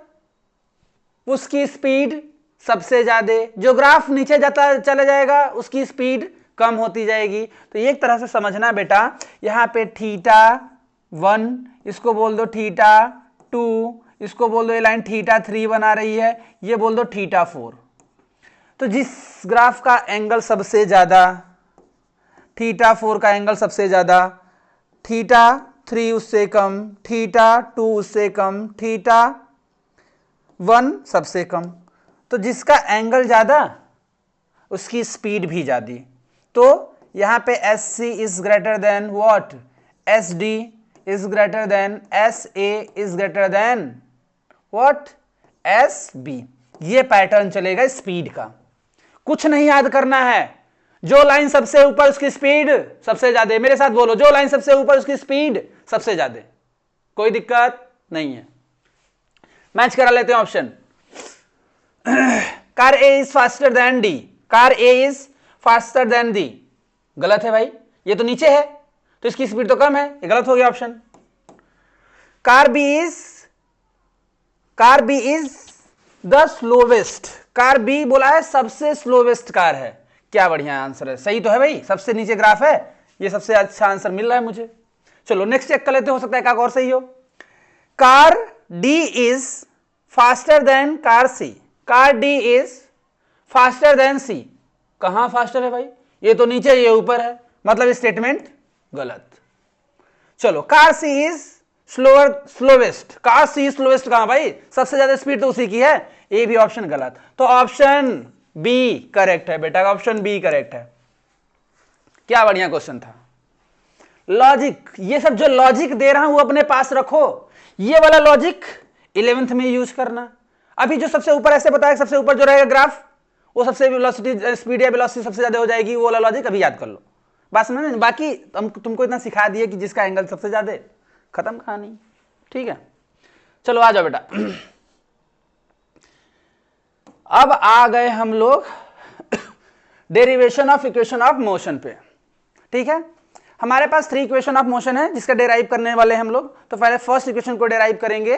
उसकी स्पीड सबसे ज्यादा, जो ग्राफ नीचे जाता चला जाएगा उसकी स्पीड कम होती जाएगी। तो एक तरह से समझना बेटा, यहां पे θ1 इसको बोल दो θ2, इसको बोल दो ये लाइन θ3 बना रही है, ये बोल दो θ4। तो जिस ग्राफ का एंगल सबसे ज्यादा, θ4 का एंगल सबसे ज्यादा, θ3 उससे कम, θ2 उससे कम, θ1 सबसे कम। तो जिसका एंगल ज्यादा उसकी स्पीड भी ज्यादा। तो यहां पे SC is greater than what, SD is greater than SA is greater than what, SB। ये पैटर्न चलेगा स्पीड का। कुछ नहीं याद करना है, जो लाइन सबसे ऊपर उसकी स्पीड सबसे ज्यादा। मेरे साथ बोलो, जो लाइन सबसे ऊपर उसकी स्पीड सबसे ज्यादा। कोई दिक्कत नहीं है। मैच करा लेते हैं option. Car A is faster then D, car A is faster then D, गलत है भाई, ये तो नीचे है तो इसकी स्पीड तो कम है, ये गलत हो गया option. Car B is the slowest, car B बोला है सबसे स्लोवेस्ट कार है। क्या बढ़िया आंसर है, सही तो है भाई, सबसे नीचे ग्राफ है, ये सबसे अच्छा आंसर मिल रहा है मुझे। चलो नेक्स्ट चेक कर लेते, हो सकता है एक और सही हो। Car D is faster than car C, car D is faster than C. कहां फास्टर है भाई, ये तो नीचे ये ऊपर है, मतलब स्टेटमेंट गलत। चलो car C is slowest, car C slowest कहां भाई, सबसे ज्यादा स्पीड तो उसी की है, ये भी ऑप्शन गलत। तो ऑप्शन बी करेक्ट है बेटा, ऑप्शन बी करेक्ट है। क्या बढ़िया क्वेश्चन था। लॉजिक, ये सब जो लॉजिक दे रहा हूं वो अपने पास रखो, ये वाला लॉजिक 11th में यूज करना। अभी जो सबसे ऊपर ऐसे बताया, सबसे ऊपर जो रहेगा ग्राफ वो सबसे वेलोसिटी स्पीड या वेलोसिटी सबसे ज्यादा हो जाएगी, वो वाला लॉजिक अभी याद कर लो। बात समझ में, बाकी तुमको इतना सिखा दिए कि जिसका एंगल सबसे ज्यादा, खत्म कहानी, ठीक है। चलो आ जाओ बेटा। अब आ गए हम लोग derivation of equation of motion पे, ठीक है। हमारे पास 3 इक्वेशन ऑफ मोशन है जिसका डेराइव करने वाले हम लोग। तो पहले फर्स्ट इक्वेशन को डेराइव करेंगे।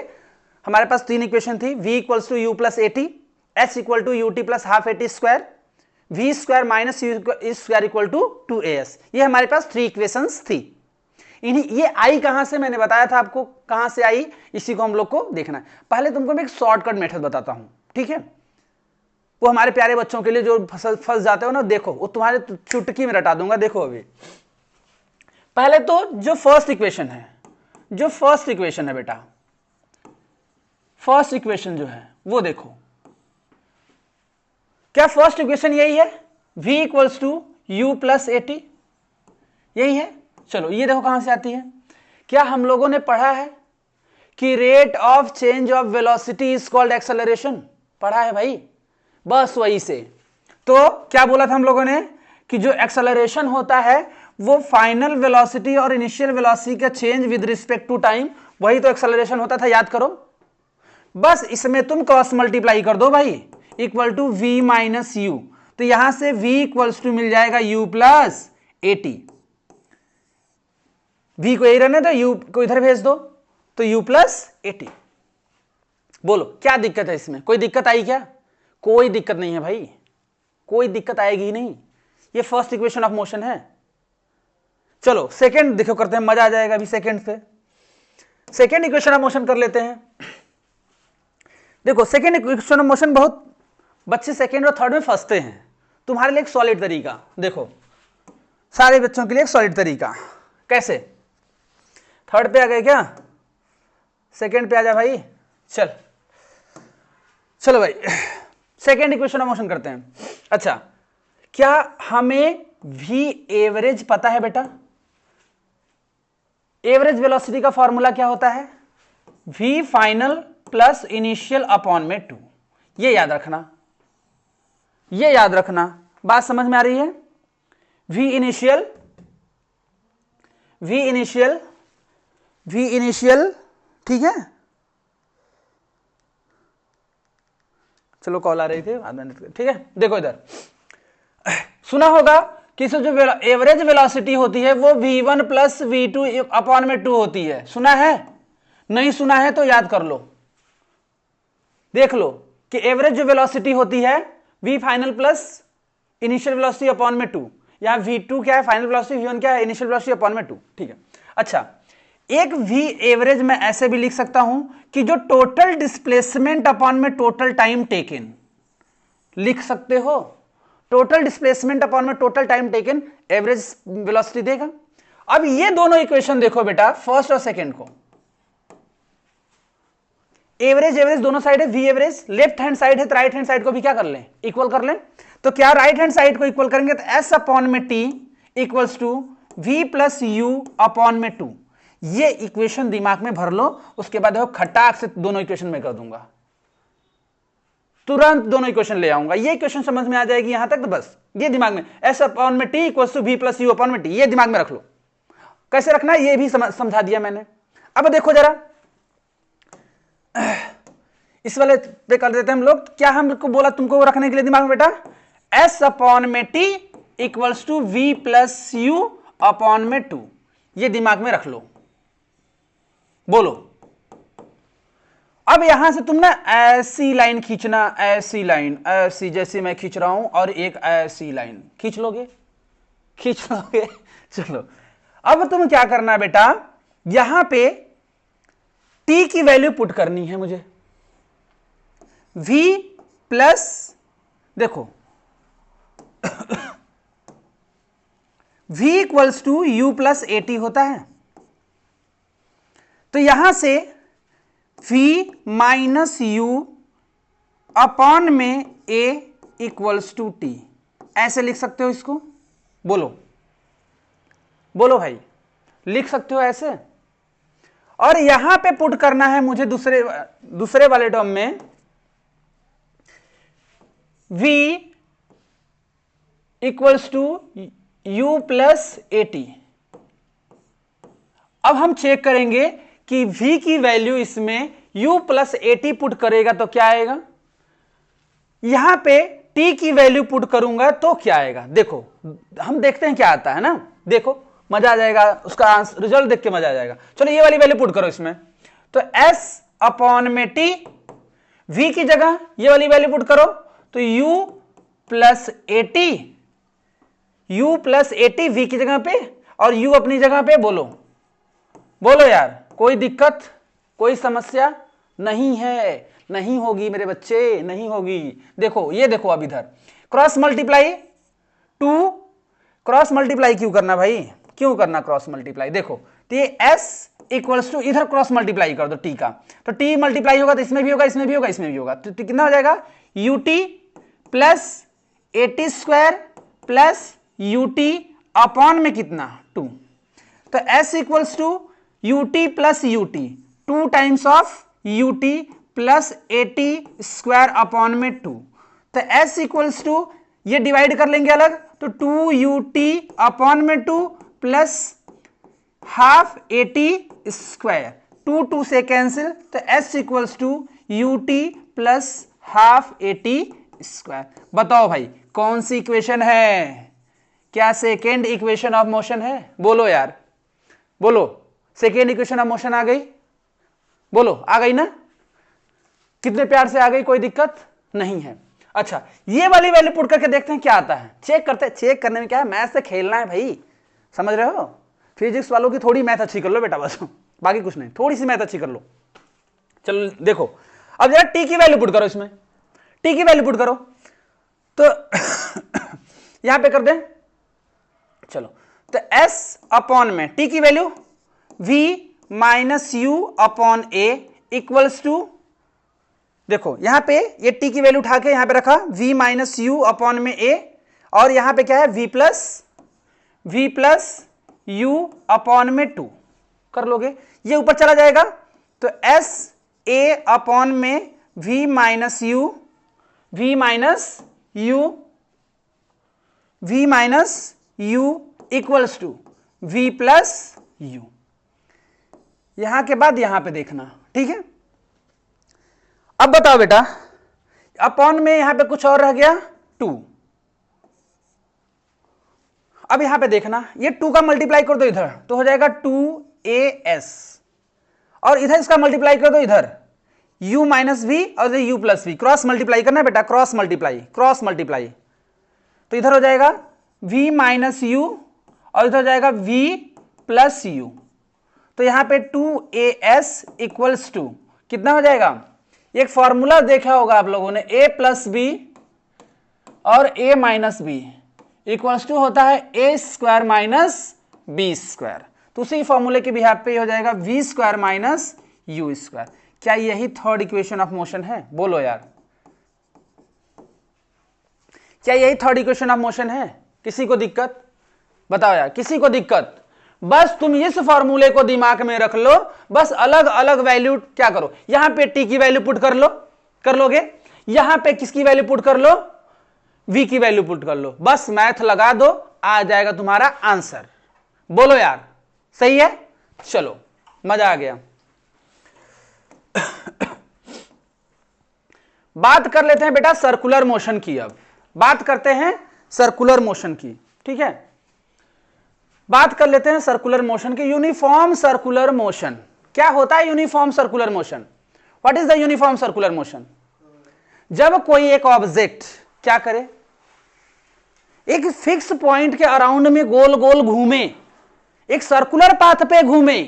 हमारे पास 3 इक्वेशन थी, v equals to u plus a t, h equal to u t plus half a t square, v square minus u square equal to 2as। ये हमारे पास 3 इक्वेशंस थी। इन्हीं ये आई कहां से, मैंने बताया था आपको कहां से आई, इसी को हम लोग को देखना है। पहले तुमको मैं एक शॉर्टकट मेथड बताता हूं, ठीक है। वो हमारे प्यारे बच्चों के लिए जो फंस जाते हो ना, देखो वो तुम्हारे चुटकी में रटा दूंगा। देखो अभी पहले तो जो फर्स्ट इक्वेशन है बेटा, फर्स्ट इक्वेशन जो है वो देखो, क्या फर्स्ट इक्वेशन यही है, v equals to u plus a t, यही है। चलो ये देखो कहां से आती है। क्या हम लोगों ने पढ़ा है कि rate of change of velocity is called acceleration, पढ़ा है भाई, बस वही से। तो क्या बोला था हम लोगों ने कि जो एक्सेलरेशन होता है वो फाइनल वेलोसिटी और इनिशियल वेलोसिटी का change with respect to time, वही तो एक्सेलरेशन होता था, याद करो। बस इसमें तुम क्रॉस मल्टीप्लाई कर दो भाई, equal to v minus u. तो यहां से v इक्वल्स टू मिल जाएगा u प्लस एटी। v को यही रहने दो, u को इधर भेज दो, तो u प्लस एटी। बोलो क्या दिक्कत है इसमें, कोई दिक्कत आई क्या? कोई दिक्कत नहीं है भाई, कोई दिक्कत आएगी ही नहीं। ये फर्स्ट इक्वेशन ऑफ मोशन है। चलो सेकेंड देखो करते हैं, मजा आ जाएगा अभी सेकेंड से। सेकेंड इक्वेशन ऑफ मोशन कर लेते हैं। देखो सेकेंड इक्वेशन ऑफ मोशन बहुत बच्चे सेकेंड और थर्ड में फंसते हैं, तुम्हारे लिए एक सॉलिड तरीका देखो, सारे बच्चों के लिए एक सॉलिड तरीका। कैसे? थर्ड पे आ गए क्या? सेकेंड पे आ जा भाई। चलो भाई सेकेंड इक्वेशन ऑफ मोशन करते हैं। अच्छा, क्या हमें v एवरेज पता है बेटा? एवरेज वेलोसिटी का फॉर्मूला क्या होता है? v final plus initial upon में 2। ये याद रखना, ये याद रखना। बात समझ में आ रही है? v इनिशियल, ठीक है। चलो कॉल आ रही थी, ठीक है। देखो इधर सुना होगा कि जो एवरेज वेलोसिटी होती है वो v1 प्लस v2 अपॉन में 2 होती है। सुना है? नहीं सुना है तो याद कर लो, देख लो कि एवरेज जो वेलोसिटी होती है v final plus initial velocity upon में 2। यहां v2 क्या है? फाइनल वेलोसिटी, v1 क्या है? इनिशियल वेलोसिटी अपॉन में 2, ठीक है। अच्छा, एक v एवरेज मैं ऐसे भी लिख सकता हूं कि जो टोटल डिस्प्लेसमेंट अपॉन में टोटल टाइम टेकन, लिख सकते हो टोटल डिस्प्लेसमेंट अपॉन में total time taken average velocity देगा। अब ये दोनों इक्वेशन देखो बेटा, फर्स्ट और सेकंड को, एवरेज दोनों साइड है, v average left hand side है तो राइट हैंड साइड को भी क्या कर लें? इक्वल कर लें। तो क्या राइट हैंड साइड को इक्वल करेंगे तो s अपॉन में t equals to v plus u upon में 2। ये इक्वेशन दिमाग में भर लो, उसके बाद देखो खटाक से दोनों इक्वेशन में कर दूंगा, तुरंत दोनों इक्वेशन ले आऊंगा। ये इक्वेशन समझ में आ जाएगी यहां तक, तो बस ये दिमाग में s अपॉन में t equals to v plus u upon में t, ये दिमाग में रख लो। कैसे रखना है ये भी समझा दिया मैंने। अब देखो जरा इस वाले पे कर देते हैं हम लोग। क्या हमको बोला तुमको रखने के लिए दिमाग में बेटा? s अपॉन में t equals to v plus u upon में 2, ये दिमाग में रख लो। बोलो अब यहां से तुम ना ऐसी लाइन खींचना, ऐसी लाइन, ऐसी जैसे मैं खींच रहा हूं, और एक ऐसी लाइन खींच लोगे, खींच लोगे। चलो अब तुम क्या करना है बेटा, यहां पे t की वैल्यू पुट करनी है मुझे। v प्लस, देखो v equals to u plus at होता है, तो यहां से v माइनस u अपॉन में a इक्वल्स टू t, ऐसे लिख सकते हो इसको। बोलो बोलो भाई, लिख सकते हो ऐसे। और यहां पे पुट करना है मुझे दूसरे वाले टर्म में v equals to u plus at। अब हम चेक करेंगे कि v की वैल्यू इसमें u प्लस at पुट करेगा तो क्या आएगा, यहां पे t की वैल्यू पुट करूंगा तो क्या आएगा। देखो हम देखते हैं क्या आता है ना, देखो मजा आ जाएगा, उसका रिजल्ट देख के मजा आ जाएगा। चलो ये वाली वैल्यू पुट करो इसमें, तो s अपॉन में t, v की जगह ये वाली वैल्यू पुट करो तो u plus at, u plus at v की जगह पे और u अपनी जगह पे। बोलो बोलो यार, कोई दिक्कत, कोई समस्या नहीं है? नहीं होगी मेरे बच्चे, नहीं होगी। देखो ये देखो, अब इधर क्रॉस मल्टीप्लाई, 2 क्रॉस मल्टीप्लाई क्यों करना भाई, क्यों करना क्रॉस मल्टीप्लाई? देखो तो ये s इक्वल्स टू, इधर क्रॉस मल्टीप्लाई कर दो t का, तो t मल्टीप्लाई होगा तो इसमें भी होगा, इसमें भी होगा, इसमें भी होगा, तो कितना हो जाएगा ut plus at square plus ut upon में कितना 2। तो s equals to ut plus ut, 2 times of ut plus at square upon में 2। तो s इक्वल्स टू, ये डिवाइड कर लेंगे अलग, तो 2ut अपॉन में 2 प्लस हाफ at स्क्वायर, 2 से कैंसिल, तो s equals to ut plus half at square. बताओ भाई कौन सी इक्वेशन है? क्या सेकेंड इक्वेशन ऑफ मोशन है? बोलो यार, बोलो सेकेंड इक्वेशन ऑफ मोशन आ गई? बोलो आ गई ना? कितने प्यार से आ गई, कोई दिक्कत नहीं है। अच्छा ये वाली वैल्यू पुट करके देखते हैं क्या आता है, चेक करते हैं। चेक करने में क्या है, मैथ से खेलना है भाई, समझ रहे हो? फिजिक्स वालों की थोड़ी मैथ अच्छी कर लो बेटा बस, बाकी कुछ नहीं, थोड़ी सी मैथ अच्छी कर लो। चलो देखो अब जरा टी की वैल्यू पुट करो, इसमें टी की वैल्यू पुट करो तो यहां पे कर दें, चलो तो s अपॉन में टी की value v minus u upon a equals to, देखो यहां पे ये टी की वैल्यू उठा के यहां पे रखा v माइनस यू अपॉन में a, और यहां पे क्या है v प्लस यू अपॉन में 2 कर लोगे, ये ऊपर चला जाएगा तो s a अपॉन में v minus u equals to v plus u. यहां के बाद यहां पे देखना, ठीक है। अब बताओ बेटा, अपॉन में यहां पे कुछ और रह गया 2, अब यहां पे देखना ये 2 का मल्टीप्लाई कर दो इधर तो हो जाएगा 2as, और इधर इसका मल्टीप्लाई कर दो इधर u माइनस वी और u plus v, cross multiply करना बेटा, क्रॉस मल्टीप्लाई, तो इधर हो जाएगा v माइनस यू और इधर हो जाएगा v प्लस यू, तो यहां पे 2as इक्वल्स टू कितना हो जाएगा, एक फॉर्मूला देखा होगा आप लोगों ने, a प्लस बी और a minus b equals to होता है a square minus b square, तो उसी फॉर्मूले के बिहाफ पे हो जाएगा v square minus u square. क्या यही थर्ड इक्वेशन ऑफ मोशन है, बोलो यार, क्या यही थर्ड इक्वेशन ऑफ मोशन है? किसी को दिक्कत बताओ यार, किसी को दिक्कत? बस तुम इस फॉर्मूले को दिमाग में रख लो, बस अलग अलग वैल्यू क्या करो, यहां पे टी की वैल्यू पुट कर लोगे, यहां पे किसकी वैल्यू पुट कर लो, वी की वैल्यू पुट कर लो, बस मैथ लगा दो, आ जाएगा तुम्हारा आंसर। बोलो यार सही है? चलो मजा आ गया। बात कर लेते हैं बेटा सर्कुलर मोशन की, अब बात करते हैं सर्कुलर मोशन की, ठीक है। बात कर लेते हैं सर्कुलर मोशन की। यूनिफॉर्म सर्कुलर मोशन क्या होता है? Uniform circular motion, what is the uniform circular motion? जब कोई एक ऑब्जेक्ट क्या करे, एक फिक्स पॉइंट के अराउंड में गोल गोल घूमे, एक सर्कुलर पाथ पे घूमे,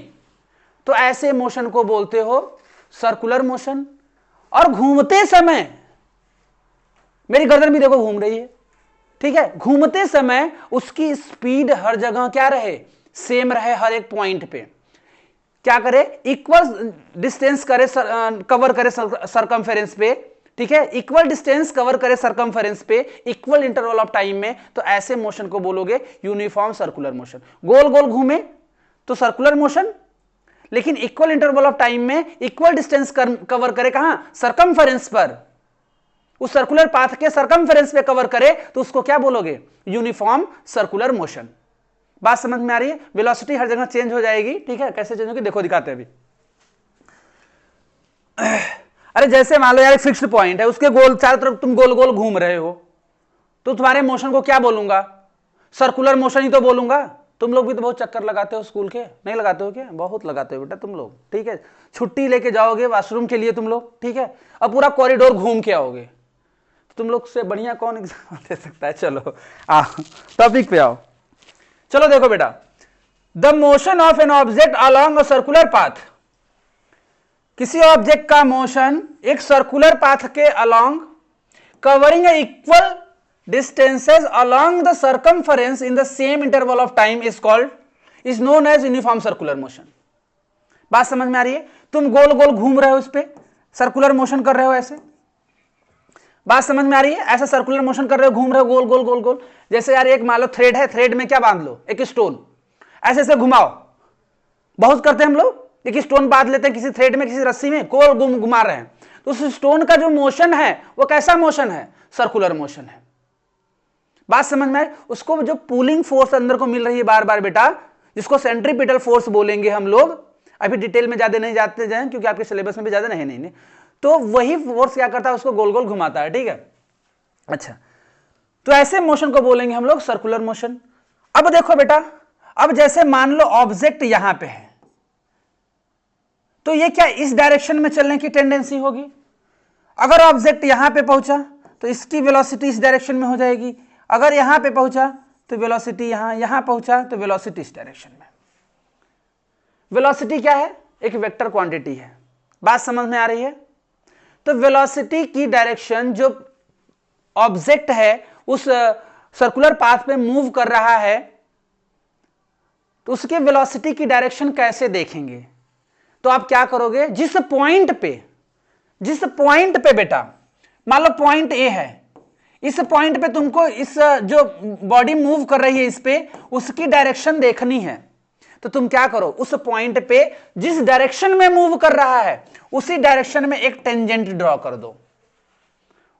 तो ऐसे मोशन को बोलते हो सर्कुलर मोशन। और घूमते समय, मेरी गर्दन भी देखो घूम रही है, ठीक है, घूमते समय उसकी स्पीड हर जगह क्या रहे, सेम रहे, हर एक पॉइंट पे क्या करे, इक्वल डिस्टेंस करे, कवर करे सरकमफेरेंस पे, ठीक है, इक्वल डिस्टेंस कवर करे सरकमफेरेंस पे, इक्वल इंटरवल ऑफ टाइम में, तो ऐसे मोशन को बोलोगे यूनिफॉर्म सर्कुलर मोशन। गोल गोल घूमे तो सर्कुलर मोशन, लेकिन इक्वल इंटरवल ऑफ टाइम में इक्वल डिस्टेंस कवर करे, कहां, सरकमफेरेंस पर, उस सर्कुलर पाथ के सरकमफेरेंस पे कवर करे, तो उसको क्या बोलोगे, यूनिफॉर्म सर्कुलर मोशन। बात समझ में आ रही है? वेलोसिटी हर जगह चेंज हो जाएगी, ठीक है, कैसे चेंज होगी देखो, दिखाते हैं अभी। अरे जैसे मान लो यार एक फिक्स्ड पॉइंट है, उसके गोल चारों तरफ तुम गोल गोल घूम रहे हो, तो तुम्हारे मोशन को क्या बोलूंगा, सर्कुलर मोशन ही तो बोलूंगा। तुम लोग भी तो बहुत चक्कर लगाते हो स्कूल के, नहीं लगाते हो क्या? बहुत लगाते हो बेटा तुम लोग, ठीक है। छुट्टी लेके जाओगे वॉशरूम के लिए तुम लोग, ठीक है, अब पूरा कॉरिडोर घूम के आओगे, तो तुम लोग से बढ़िया कौन एग्जाम दे सकता है? चलो टॉपिक पे आओ। चलो देखो बेटा, the motion of an object along a circular path, किसी ऑब्जेक्ट का मोशन एक सर्कुलर पाथ के along covering equal distances along the circumference in the same interval of time is known as uniform circular motion। बात समझ में आ रही है? तुम गोल गोल घूम रहे हो, इस पे सर्कुलर मोशन कर रहे हो, ऐसे बात समझ में आ रही है? ऐसा सर्कुलर मोशन कर रहे हो, घूम रहे हो गोल गोल गोल गोल। जैसे यार एक मान लो थ्रेड है, थ्रेड में क्या बांध लो, एक स्टोन, ऐसे ऐसे घुमाओ, बहुत करते हैं हम लोग, एक स्टोन बांध लेते हैं किसी थ्रेड में, किसी रस्सी में, गोल घुमा रहे हैं, तो उस स्टोन का जो मोशन है वो कैसा मोशन है, सर्कुलर मोशन है। बात समझ में आए? उसको जो पुलिंग फोर्स अंदर को मिल रही है बार बार बेटा, जिसको सेंट्रीपिटल फोर्स बोलेंगे हम लोग, अभी डिटेल में ज्यादा नहीं जाते जाए क्योंकि आपके सिलेबस में भी ज्यादा नहीं, तो वही फोर्स क्या करता है, उसको गोल गोल घुमाता है, ठीक है। अच्छा, तो ऐसे मोशन को बोलेंगे हम लोग सर्कुलर मोशन। अब देखो बेटा, अब जैसे मान लो ऑब्जेक्ट यहां पे है, तो ये क्या इस डायरेक्शन में चलने की टेंडेंसी होगी। अगर ऑब्जेक्ट यहां पे पहुंचा तो इसकी वेलोसिटी इस डायरेक्शन में हो जाएगी, अगर यहां पे पहुंचा तो वेलोसिटी यहां पहुंचा तो वेलोसिटी इस डायरेक्शन में। वेलोसिटी क्या है? एक वेक्टर क्वांटिटी है। बात समझ में आ रही है? तो वेलोसिटी की डायरेक्शन, जो ऑब्जेक्ट है उस सर्कुलर पाथ पे मूव कर रहा है, तो उसके वेलोसिटी की डायरेक्शन कैसे देखेंगे? तो आप क्या करोगे, जिस पॉइंट पे बेटा, मान लो पॉइंट ए है, इस पॉइंट पे तुमको इस जो बॉडी मूव कर रही है इस पे, उसकी डायरेक्शन देखनी है। तो तुम क्या करो, उस पॉइंट पे जिस डायरेक्शन में मूव कर रहा है उसी डायरेक्शन में एक टेंजेंट ड्रॉ कर दो,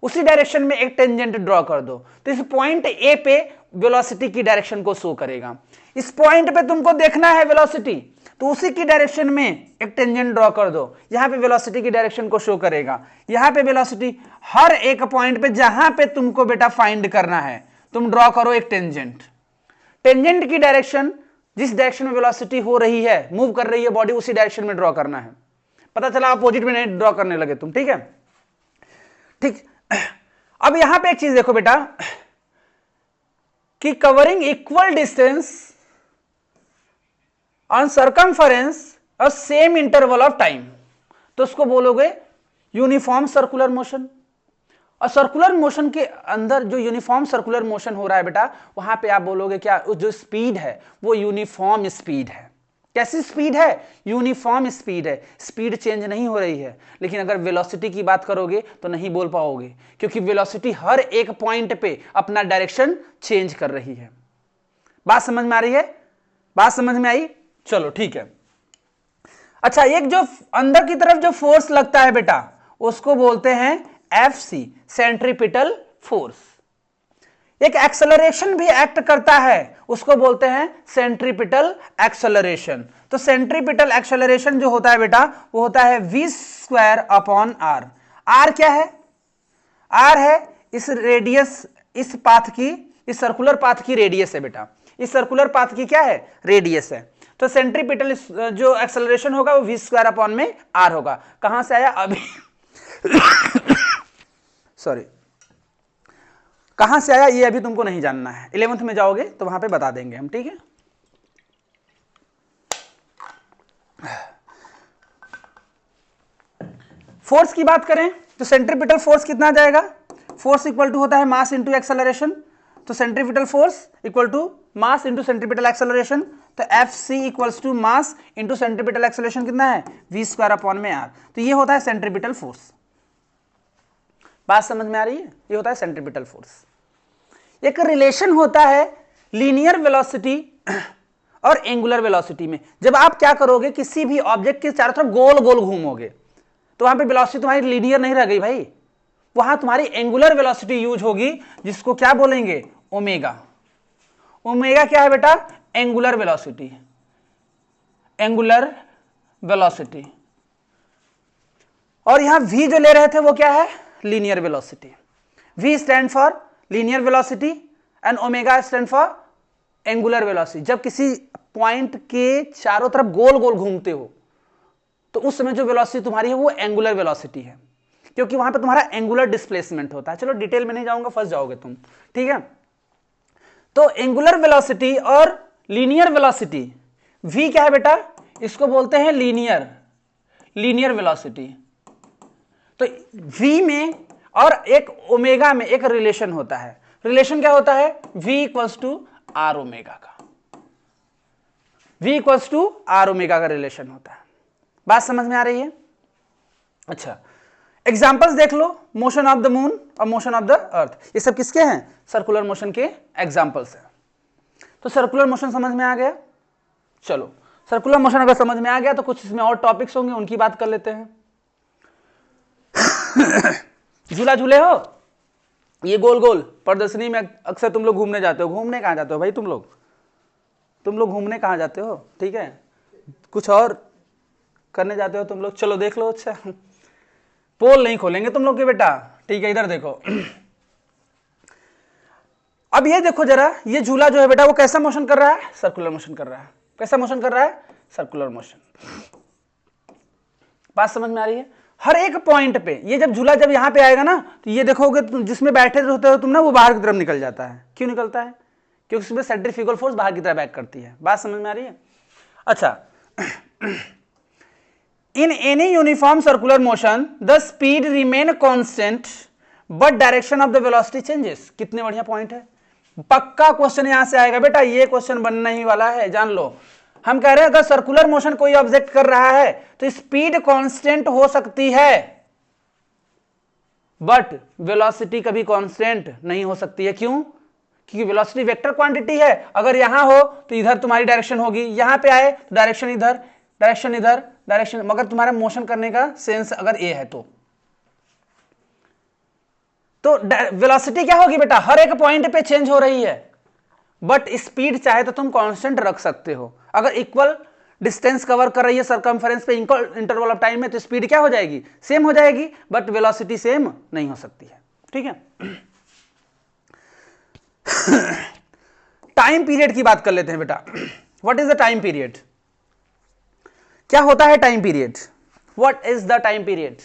उसी डायरेक्शन में एक टेंजेंट ड्रॉ कर दो। तो इस पॉइंट ए पे वेलोसिटी की डायरेक्शन को शो करेगा। इस पॉइंट पे तुमको देखना है वेलोसिटी, तो उसी की डायरेक्शन में एक टेंजेंट ड्रॉ कर दो, यहां पे वेलोसिटी की डायरेक्शन को शो करेगा। यहां पे वेलोसिटी, हर एक पॉइंट पे जहां पे तुमको बेटा फाइंड करना है, तुम ड्रॉ करो एक टेंजेंट। टेंजेंट की डायरेक्शन, जिस डायरेक्शन में वेलोसिटी हो रही है, मूव कर रही है बॉडी, उसी डायरेक्शन में ड्रॉ करना है। पता चला अपोजिट में नहीं ड्रॉ करने लगे तुम, ठीक है? ठीक। अब यहां पे एक चीज देखो बेटा, कि covering equal distance on circumference और सेम इंटरवल ऑफ टाइम, तो उसको बोलोगे यूनिफॉर्म सर्कुलर मोशन। और सर्कुलर मोशन के अंदर जो यूनिफॉर्म सर्कुलर मोशन हो रहा है बेटा, वहां पे आप बोलोगे क्या, उस जो स्पीड है वो यूनिफॉर्म स्पीड है। कैसी स्पीड है? यूनिफॉर्म स्पीड है, स्पीड चेंज नहीं हो रही है। लेकिन अगर वेलोसिटी की बात करोगे तो नहीं बोल पाओगे, क्योंकि वेलोसिटी हर एक पॉइंट पे अपना डायरेक्शन चेंज कर रही है। बात समझ में आ रही है? बात समझ में आई? चलो ठीक है। अच्छा, एक जो अंदर की तरफ जो फोर्स लगता है बेटा, उसको बोलते हैं FC, सेंट्रीपिटल फोर्स। एक एक्सेलरेशन भी एक्ट करता है, उसको बोलते हैं सेंट्रीपिटल एक्सेलरेशन। तो सेंट्रीपिटल एक्सेलरेशन जो होता है बेटा, वो होता है v²/r। r क्या है? r है इस रेडियस, इस पाथ की, इस सर्कुलर पाथ की रेडियस है बेटा। इस सर्कुलर पाथ की क्या है? रेडियस है। तो सेंट्रीपिटल जो एक्सेलरेशन होगा वो v²/r होगा। कहां से आया अभी सॉरी, कहां से आया ये अभी तुमको नहीं जानना है, 11th में जाओगे तो वहां पे बता देंगे हम, ठीक है? फोर्स की बात करें तो सेंट्रीपिटल फोर्स कितना आ जाएगा? फोर्स इक्वल टू होता है मास इंटू एक्सेलरेशन। तो centripetal force equal to mass into centripetal acceleration. तो FC equals to mass into centripetal acceleration कितना है? v²/r। तो ये होता है सेंट्रीपिटल फोर्स। बात समझ में आ रही है? ये होता है सेंट्रीपिटल फोर्स। एक रिलेशन होता है लीनियर वेलोसिटी और एंगुलर वेलोसिटी में। जब आप क्या करोगे, किसी भी ऑब्जेक्ट के चारों तरफ गोल गोल घूमोगे, तो वहां पे वेलोसिटी तुम्हारी लीनियर नहीं रह गई भाई, वहां तुम्हारी एंगुलर वेलोसिटी यूज होगी, जिसको क्या बोलेंगे? ओमेगा। ओमेगा क्या है बेटा? Angular velocity. Angular velocity. और यहां v जो ले रहे थे वो क्या है? Linear velocity. v stand for linear velocity and omega stand for angular velocity. जब किसी पॉइंट के चारों तरफ गोल गोल घूमते हो, तो उस समय जो वेलोसिटी तुम्हारी है वो एंगुलर वेलोसिटी है, क्योंकि वहां पे तुम्हारा एंगुलर डिस्प्लेसमेंट होता है। चलो डिटेल में नहीं जाऊंगा, फंस जाओगे तुम, ठीक है? तो एंगुलर वेलोसिटी और लीनियर वेलोसिटी, v क्या है बेटा? इसको बोलते हैं लीनियर वेलोसिटी। तो v में और एक ओमेगा में एक रिलेशन होता है। रिलेशन क्या होता है? v equals to r omega का। v equals to r omega का रिलेशन होता है। बात समझ में आ रही है? अच्छा, एग्जाम्पल्स देख लो। मोशन ऑफ द मून और मोशन ऑफ द अर्थ, ये सब किसके हैं? सर्कुलर मोशन के एग्जाम्पल्स हैं। तो सर्कुलर मोशन समझ में आ गया। चलो, सर्कुलर मोशन अगर समझ में आ गया तो कुछ इसमें और टॉपिक्स होंगे, उनकी बात कर लेते हैं। झूला झूले हो? ये गोल गोल प्रदर्शनी में अक्सर तुम लोग घूमने जाते हो। घूमने कहाँ जाते हो भाई तुम लोग घूमने कहाँ जाते हो? ठीक है, कुछ और करने जाते हो तुम लोग। चलो देख लो। अच्छा, पोल नहीं खोलेंगे तुम लोग के बेटा, ठीक है? इधर देखो। अब ये देखो जरा, ये झूला जो है बेटा वो कैसा मोशन कर रहा है? सर्कुलर मोशन कर रहा है। कैसा मोशन कर रहा है? Circular motion. बात समझ में आ रही है? हर एक पॉइंट पे ये जब झूला जब यहां पे आएगा ना, तो ये देखोगे जिसमें बैठे होते हो तुम ना, वो बाहर की तरफ निकल जाता है। क्यों निकलता है? क्योंकि उसमें सेंट्रीफ्यूगल फोर्स बाहर की तरफ एक्ट करती है। बात समझ में आ रही है? अच्छा, in any uniform circular motion the speed remain constant but direction of the velocity changes. कितने बढ़िया पॉइंट है, पक्का क्वेश्चन यहां से आएगा बेटा, ये क्वेश्चन बनने ही वाला है, जान लो। हम कह रहे हैं अगर सर्कुलर मोशन कोई ऑब्जेक्ट कर रहा है तो स्पीड कांस्टेंट हो सकती है बट वेलोसिटी कभी कांस्टेंट नहीं हो सकती है। क्यों? क्योंकि वेलोसिटी वेक्टर क्वांटिटी है। अगर यहां हो तो इधर तुम्हारी डायरेक्शन होगी, यहां पे आए तो डायरेक्शन इधर, डायरेक्शन इधर, डायरेक्शन, मगर तुम्हारा मोशन करने का सेंस अगर ए है तो वेलोसिटी क्या होगी बेटा, हर एक पॉइंट पे चेंज हो रही है, बट स्पीड चाहे तो तुम कांस्टेंट रख सकते हो। अगर इक्वल डिस्टेंस कवर कर रही है सरकमफेरेंस पे इक्वल इंटरवल ऑफ टाइम में तो स्पीड क्या हो जाएगी, सेम हो जाएगी, बट वेलोसिटी सेम नहीं हो सकती है। ठीक है। टाइम पीरियड की बात कर लेते हैं बेटा। What is the time period? क्या होता है time period? What is the time period?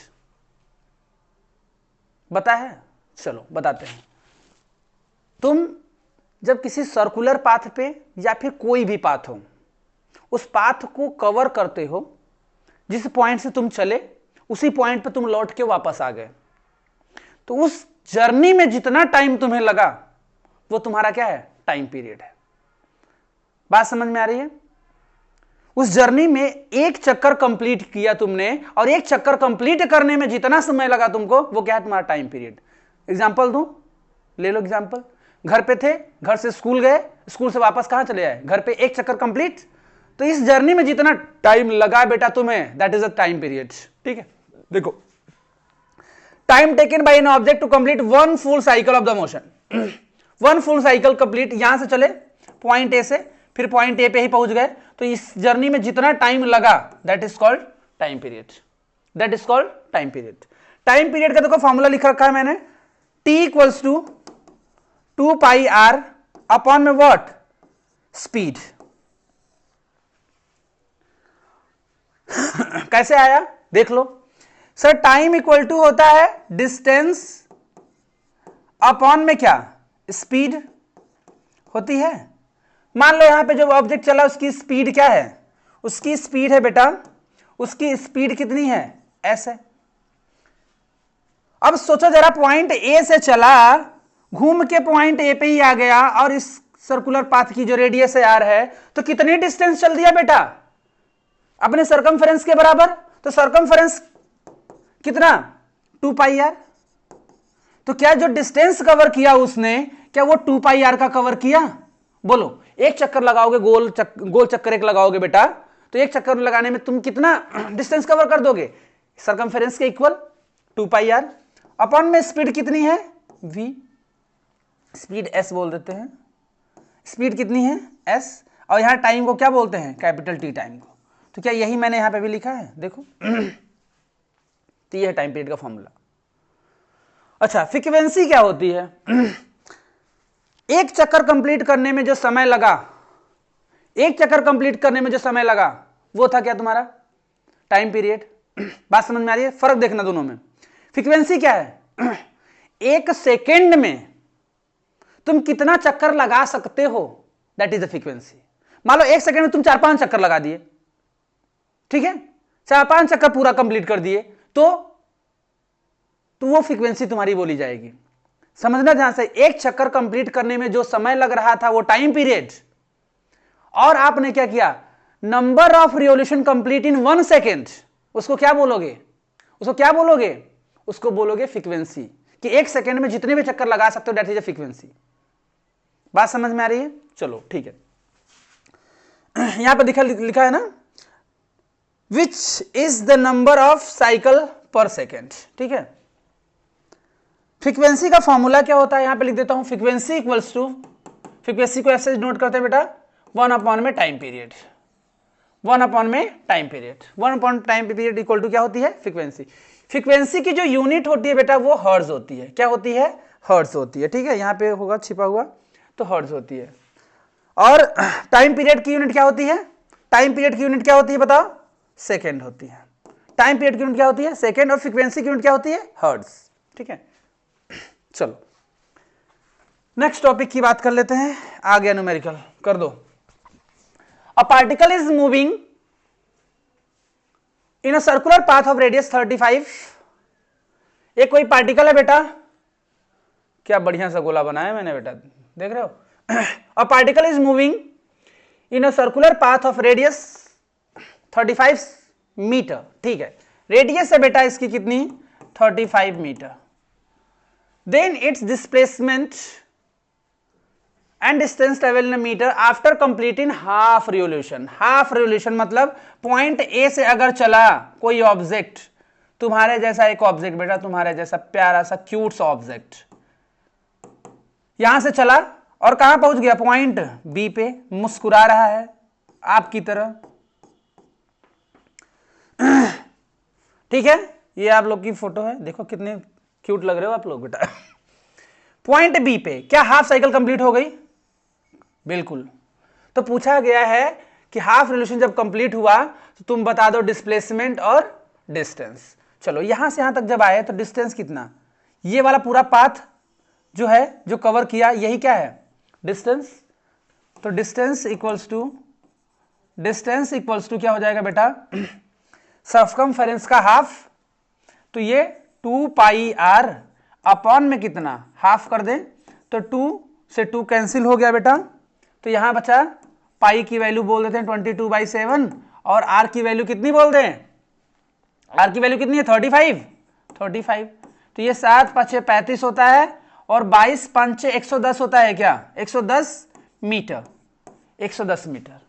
बता है, चलो बताते हैं। तुम जब किसी सर्कुलर पाथ पे या फिर कोई भी पाथ हो उस पाथ को कवर करते हो, जिस पॉइंट से तुम चले उसी पॉइंट पे तुम लौट के वापस आ गए, तो उस जर्नी में जितना टाइम तुम्हें लगा वो तुम्हारा क्या है, टाइम पीरियड है। बात समझ में आ रही है? उस जर्नी में एक चक्कर कंप्लीट किया तुमने और एक चक्कर कंप्लीट करने में जितना समय लगा तुमको वो क्या है, तुम्हारा टाइम पीरियड। एग्जांपल दूं, ले लो एग्जांपल। घर पे थे, घर से स्कूल गए, स्कूल से वापस कहां चले आए, घर पे, एक चक्कर कंप्लीट। तो इस जर्नी में जितना टाइम लगा बेटा तुम्हें, that is a time period. ठीक है, देखो, time taken by an object to complete one full cycle of the motion. One full cycle complete, यहां से चले पॉइंट ए से, फिर पॉइंट ए पे ही पहुंच गए, तो इस जर्नी में जितना टाइम लगा that is called time period. That is called time period. Time period का देखो फॉर्मूला लिख रखा है मैंने, T equals to 2 pi r upon में व्हाट, स्पीड। कैसे आया देख लो सर, टाइम इक्वल टू होता है डिस्टेंस अपॉन में क्या, स्पीड होती है। मान लो यहां पे जो ऑब्जेक्ट चला उसकी स्पीड क्या है, उसकी स्पीड है बेटा, उसकी स्पीड कितनी है, एस है। अब सोचो जरा, पॉइंट ए से चला, घूम के पॉइंट ए पे ही आ गया और इस सर्कुलर पाथ की जो रेडियस है आर है, तो कितनी डिस्टेंस चल दिया बेटा, अपने सरकमफेरेंस के बराबर। तो सरकमफेरेंस कितना, 2 पाई आर। तो क्या जो डिस्टेंस कवर किया उसने, क्या वो 2 पाई आर का कवर किया? बोलो, एक चक्कर लगाओगे, गोल चक्कर एक लगाओगे बेटा, तो एक चक्कर लगाने में तुम कितना डिस्टेंस कवर कर दोगे, सरकमफेरेंस के इक्वल 2 पाई आर। अपॉन में स्पीड कितनी है, v, स्पीड s बोल देते हैं, स्पीड कितनी है, s, और यहां टाइम को क्या बोलते हैं, कैपिटल T टाइम को। तो क्या यही मैंने यहां पे भी लिखा है, देखो। तो ये है टाइम पीरियड का फॉर्मूला। अच्छा, फ्रीक्वेंसी क्या होती है? एक चक्कर कंप्लीट करने में जो समय लगा, एक चक्कर कंप्लीट करने में जो समय लगा वो था क्या तुम्हारा, टाइम पीरियड। बात समझ में आ रही है? फर्क देखना दोनों में। फ्रीक्वेंसी क्या है, एक सेकेंड में तुम कितना चक्कर लगा सकते हो, दैट इज द फ्रीक्वेंसी। मान लो एक सेकेंड में तुम 4-5 चक्कर लगा दिए, ठीक है, 4-5 चक्कर पूरा कंप्लीट कर दिए, तो वो फ्रीक्वेंसी तुम्हारी बोली जाएगी। समझना ध्यान से, एक चक्कर कंप्लीट करने में जो समय लग रहा था वो टाइम पीरियड, और आपने क्या किया, number of revolution complete in 1 second, उसको क्या बोलोगे, उसको क्या बोलोगे, उसको बोलोगे फ्रीक्वेंसी। कि एक सेकेंड में जितने भी चक्कर लगा सकते हो दैट इज अ फ्रीक्वेंसी। बात समझ में आ रही है? चलो ठीक है, यहां पर लिखा है ना, which is the number of cycle पर सेकेंड। ठीक है, फ्रीक्वेंसी का फॉर्मूला क्या होता है, यहां पे लिख देता हूं, फ्रीक्वेंसी इक्वल्स टू, फ्रीक्वेंसी को ऐसे नोट करते हैं बेटा, 1 अपॉन में टाइम पीरियड, 1 अपॉन में time period, 1 upon time period equal to क्या होती है, फ्रीक्वेंसी। फ्रीक्वेंसी की जो यूनिट होती है बेटा वो हर्ट्ज होती है। क्या होती है, हर्ट्ज होती है। ठीक है, यहां पे होगा छिपा हुआ, तो हर्ट्ज होती है। और टाइम पीरियड की यूनिट क्या होती है, टाइम पीरियड की यूनिट क्या होती है बताओ, सेकेंड होती है। टाइम पीरियड की यूनिट क्या होती है, सेकेंड, और फ्रीक्वेंसी की यूनिट क्या होती है, हर्ट्ज। ठीक है, चलो नेक्स्ट टॉपिक की बात कर लेते हैं। आ गया न्यूमेरिकल, कर दो। अ particle is moving in a circular path of radius 35, एक कोई पार्टिकल है बेटा, क्या बढ़िया सा गोला बनाया मैंने बेटा, देख रहे हो। A particle is moving in a circular path of radius 35 metre, ठीक है, रेडियस है बेटा इसकी कितनी, 35 metre. Then its displacement and distance travel in metre after completing half revolution. Half revolution मतलब पॉइंट ए से अगर चला कोई ऑब्जेक्ट, तुम्हारे जैसा एक ऑब्जेक्ट बेटा, तुम्हारे जैसा प्यारा सा क्यूट सा ऑब्जेक्ट यहां से चला और कहां पहुंच गया, पॉइंट बी पे, मुस्कुरा रहा है आपकी तरह, ठीक है। ये आप लोग की फोटो है, देखो कितने क्यूट लग रहे हो आप लोग बेटा। पॉइंट बी पे क्या हाफ साइकिल कंप्लीट हो गई, बिल्कुल। तो पूछा गया है कि हाफ रिवोल्यूशन जब कंप्लीट हुआ तो तुम बता दो डिस्प्लेसमेंट और डिस्टेंस। चलो यहां से यहां तक जब आए तो डिस्टेंस कितना, ये वाला पूरा पाथ जो है जो कवर किया यही क्या है, डिस्टेंस। तो डिस्टेंस इक्वल्स टू क्या हो जाएगा बेटा, सर्कमफेरेंस का हाफ, तो ये 2 पाई r अपॉन में कितना हाफ कर दें तो 2 से 2 कैंसिल हो गया बेटा, तो यहां बचा पाई की वैल्यू बोल देते हैं 22/7 और r की वैल्यू कितनी बोल दें, r की वैल्यू कितनी है 35। तो ये 7 × 5 = 35 होता है और 22 × 5 = 110 होता है, क्या 110 मीटर, 110 मीटर।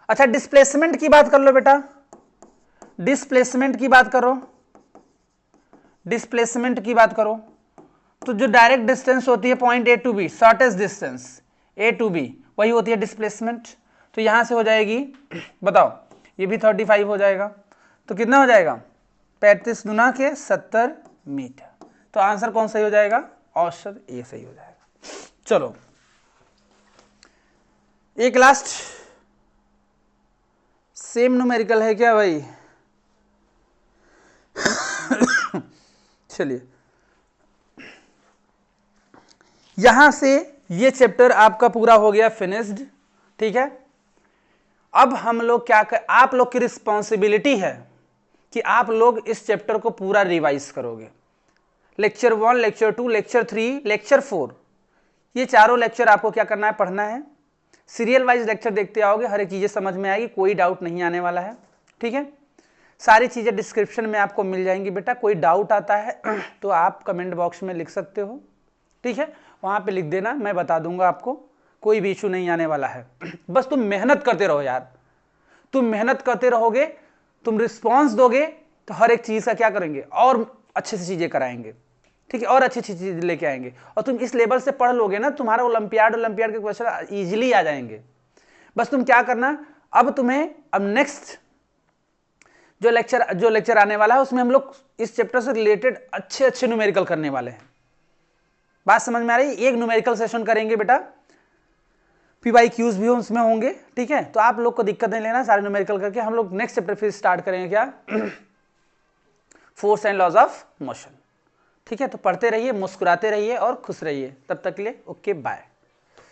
अच्छा डिस्प्लेसमेंट की बात कर लो बेटा, डिस्प्लेसमेंट की बात करो, तो जो डायरेक्ट डिस्टेंस होती है point A to B, shortest distance A to B, वही होती है डिस्प्लेसमेंट। तो यहां से हो जाएगी, बताओ ये भी 35 हो जाएगा, तो कितना हो जाएगा 35 × 70 मीटर। तो आंसर कौन सही हो जाएगा, ऑप्शन ए सही हो जाएगा। चलो एक लास्ट सेम न्यूमेरिकल है क्या भाई, चलिए यहां से ये चैप्टर आपका पूरा हो गया फिनिश्ड, ठीक है। अब हम लोग क्या कर, आप लोग की रिस्पॉन्सिबिलिटी है कि आप लोग इस चैप्टर को पूरा रिवाइज करोगे। लेक्चर 1, लेक्चर 2, लेक्चर 3, लेक्चर 4, ये चारों लेक्चर आपको क्या करना है, पढ़ना है। सीरियल वाइज लेक्चर देखते आओगे, हर एक चीजें समझ में आएगी, कोई डाउट नहीं आने वाला है, ठीक है। सारी चीजें डिस्क्रिप्शन में आपको मिल जाएंगी बेटा, कोई डाउट आता है तो आप कमेंट बॉक्स में लिख सकते हो, ठीक है, वहां पे लिख देना, मैं बता दूंगा आपको, कोई भी इशू नहीं आने वाला है। बस तुम मेहनत करते रहो यार, तुम मेहनत करते रहोगे, तुम रिस्पॉन्स दोगे तो हर एक चीज का क्या करेंगे, और अच्छे से चीजें कराएंगे, ठीक है, और अच्छी अच्छी चीज लेके आएंगे। और तुम इस लेवल से पढ़ लोगे ना, तुम्हारा ओलंपियाड के क्वेश्चन इजीली आ जाएंगे। बस तुम क्या करना, अब तुम्हें अब नेक्स्ट जो लेक्चर आने वाला है उसमें हम लोग इस चैप्टर से रिलेटेड अच्छे न्यूमेरिकल करने वाले हैं। बात समझ में आ रही है, एक न्यूमेरिकल सेशन करेंगे बेटा, PYQs भी उसमें होंगे, ठीक है। तो आप लोग को दिक्कत नहीं लेना, सारे न्यूमेरिकल करके हम लोग नेक्स्ट चैप्टर फिर स्टार्ट करेंगे क्या, force and laws of motion, ठीक है। तो पढ़ते रहिए, मुस्कुराते रहिए और खुश रहिए, तब तक के लिए ओके बाय।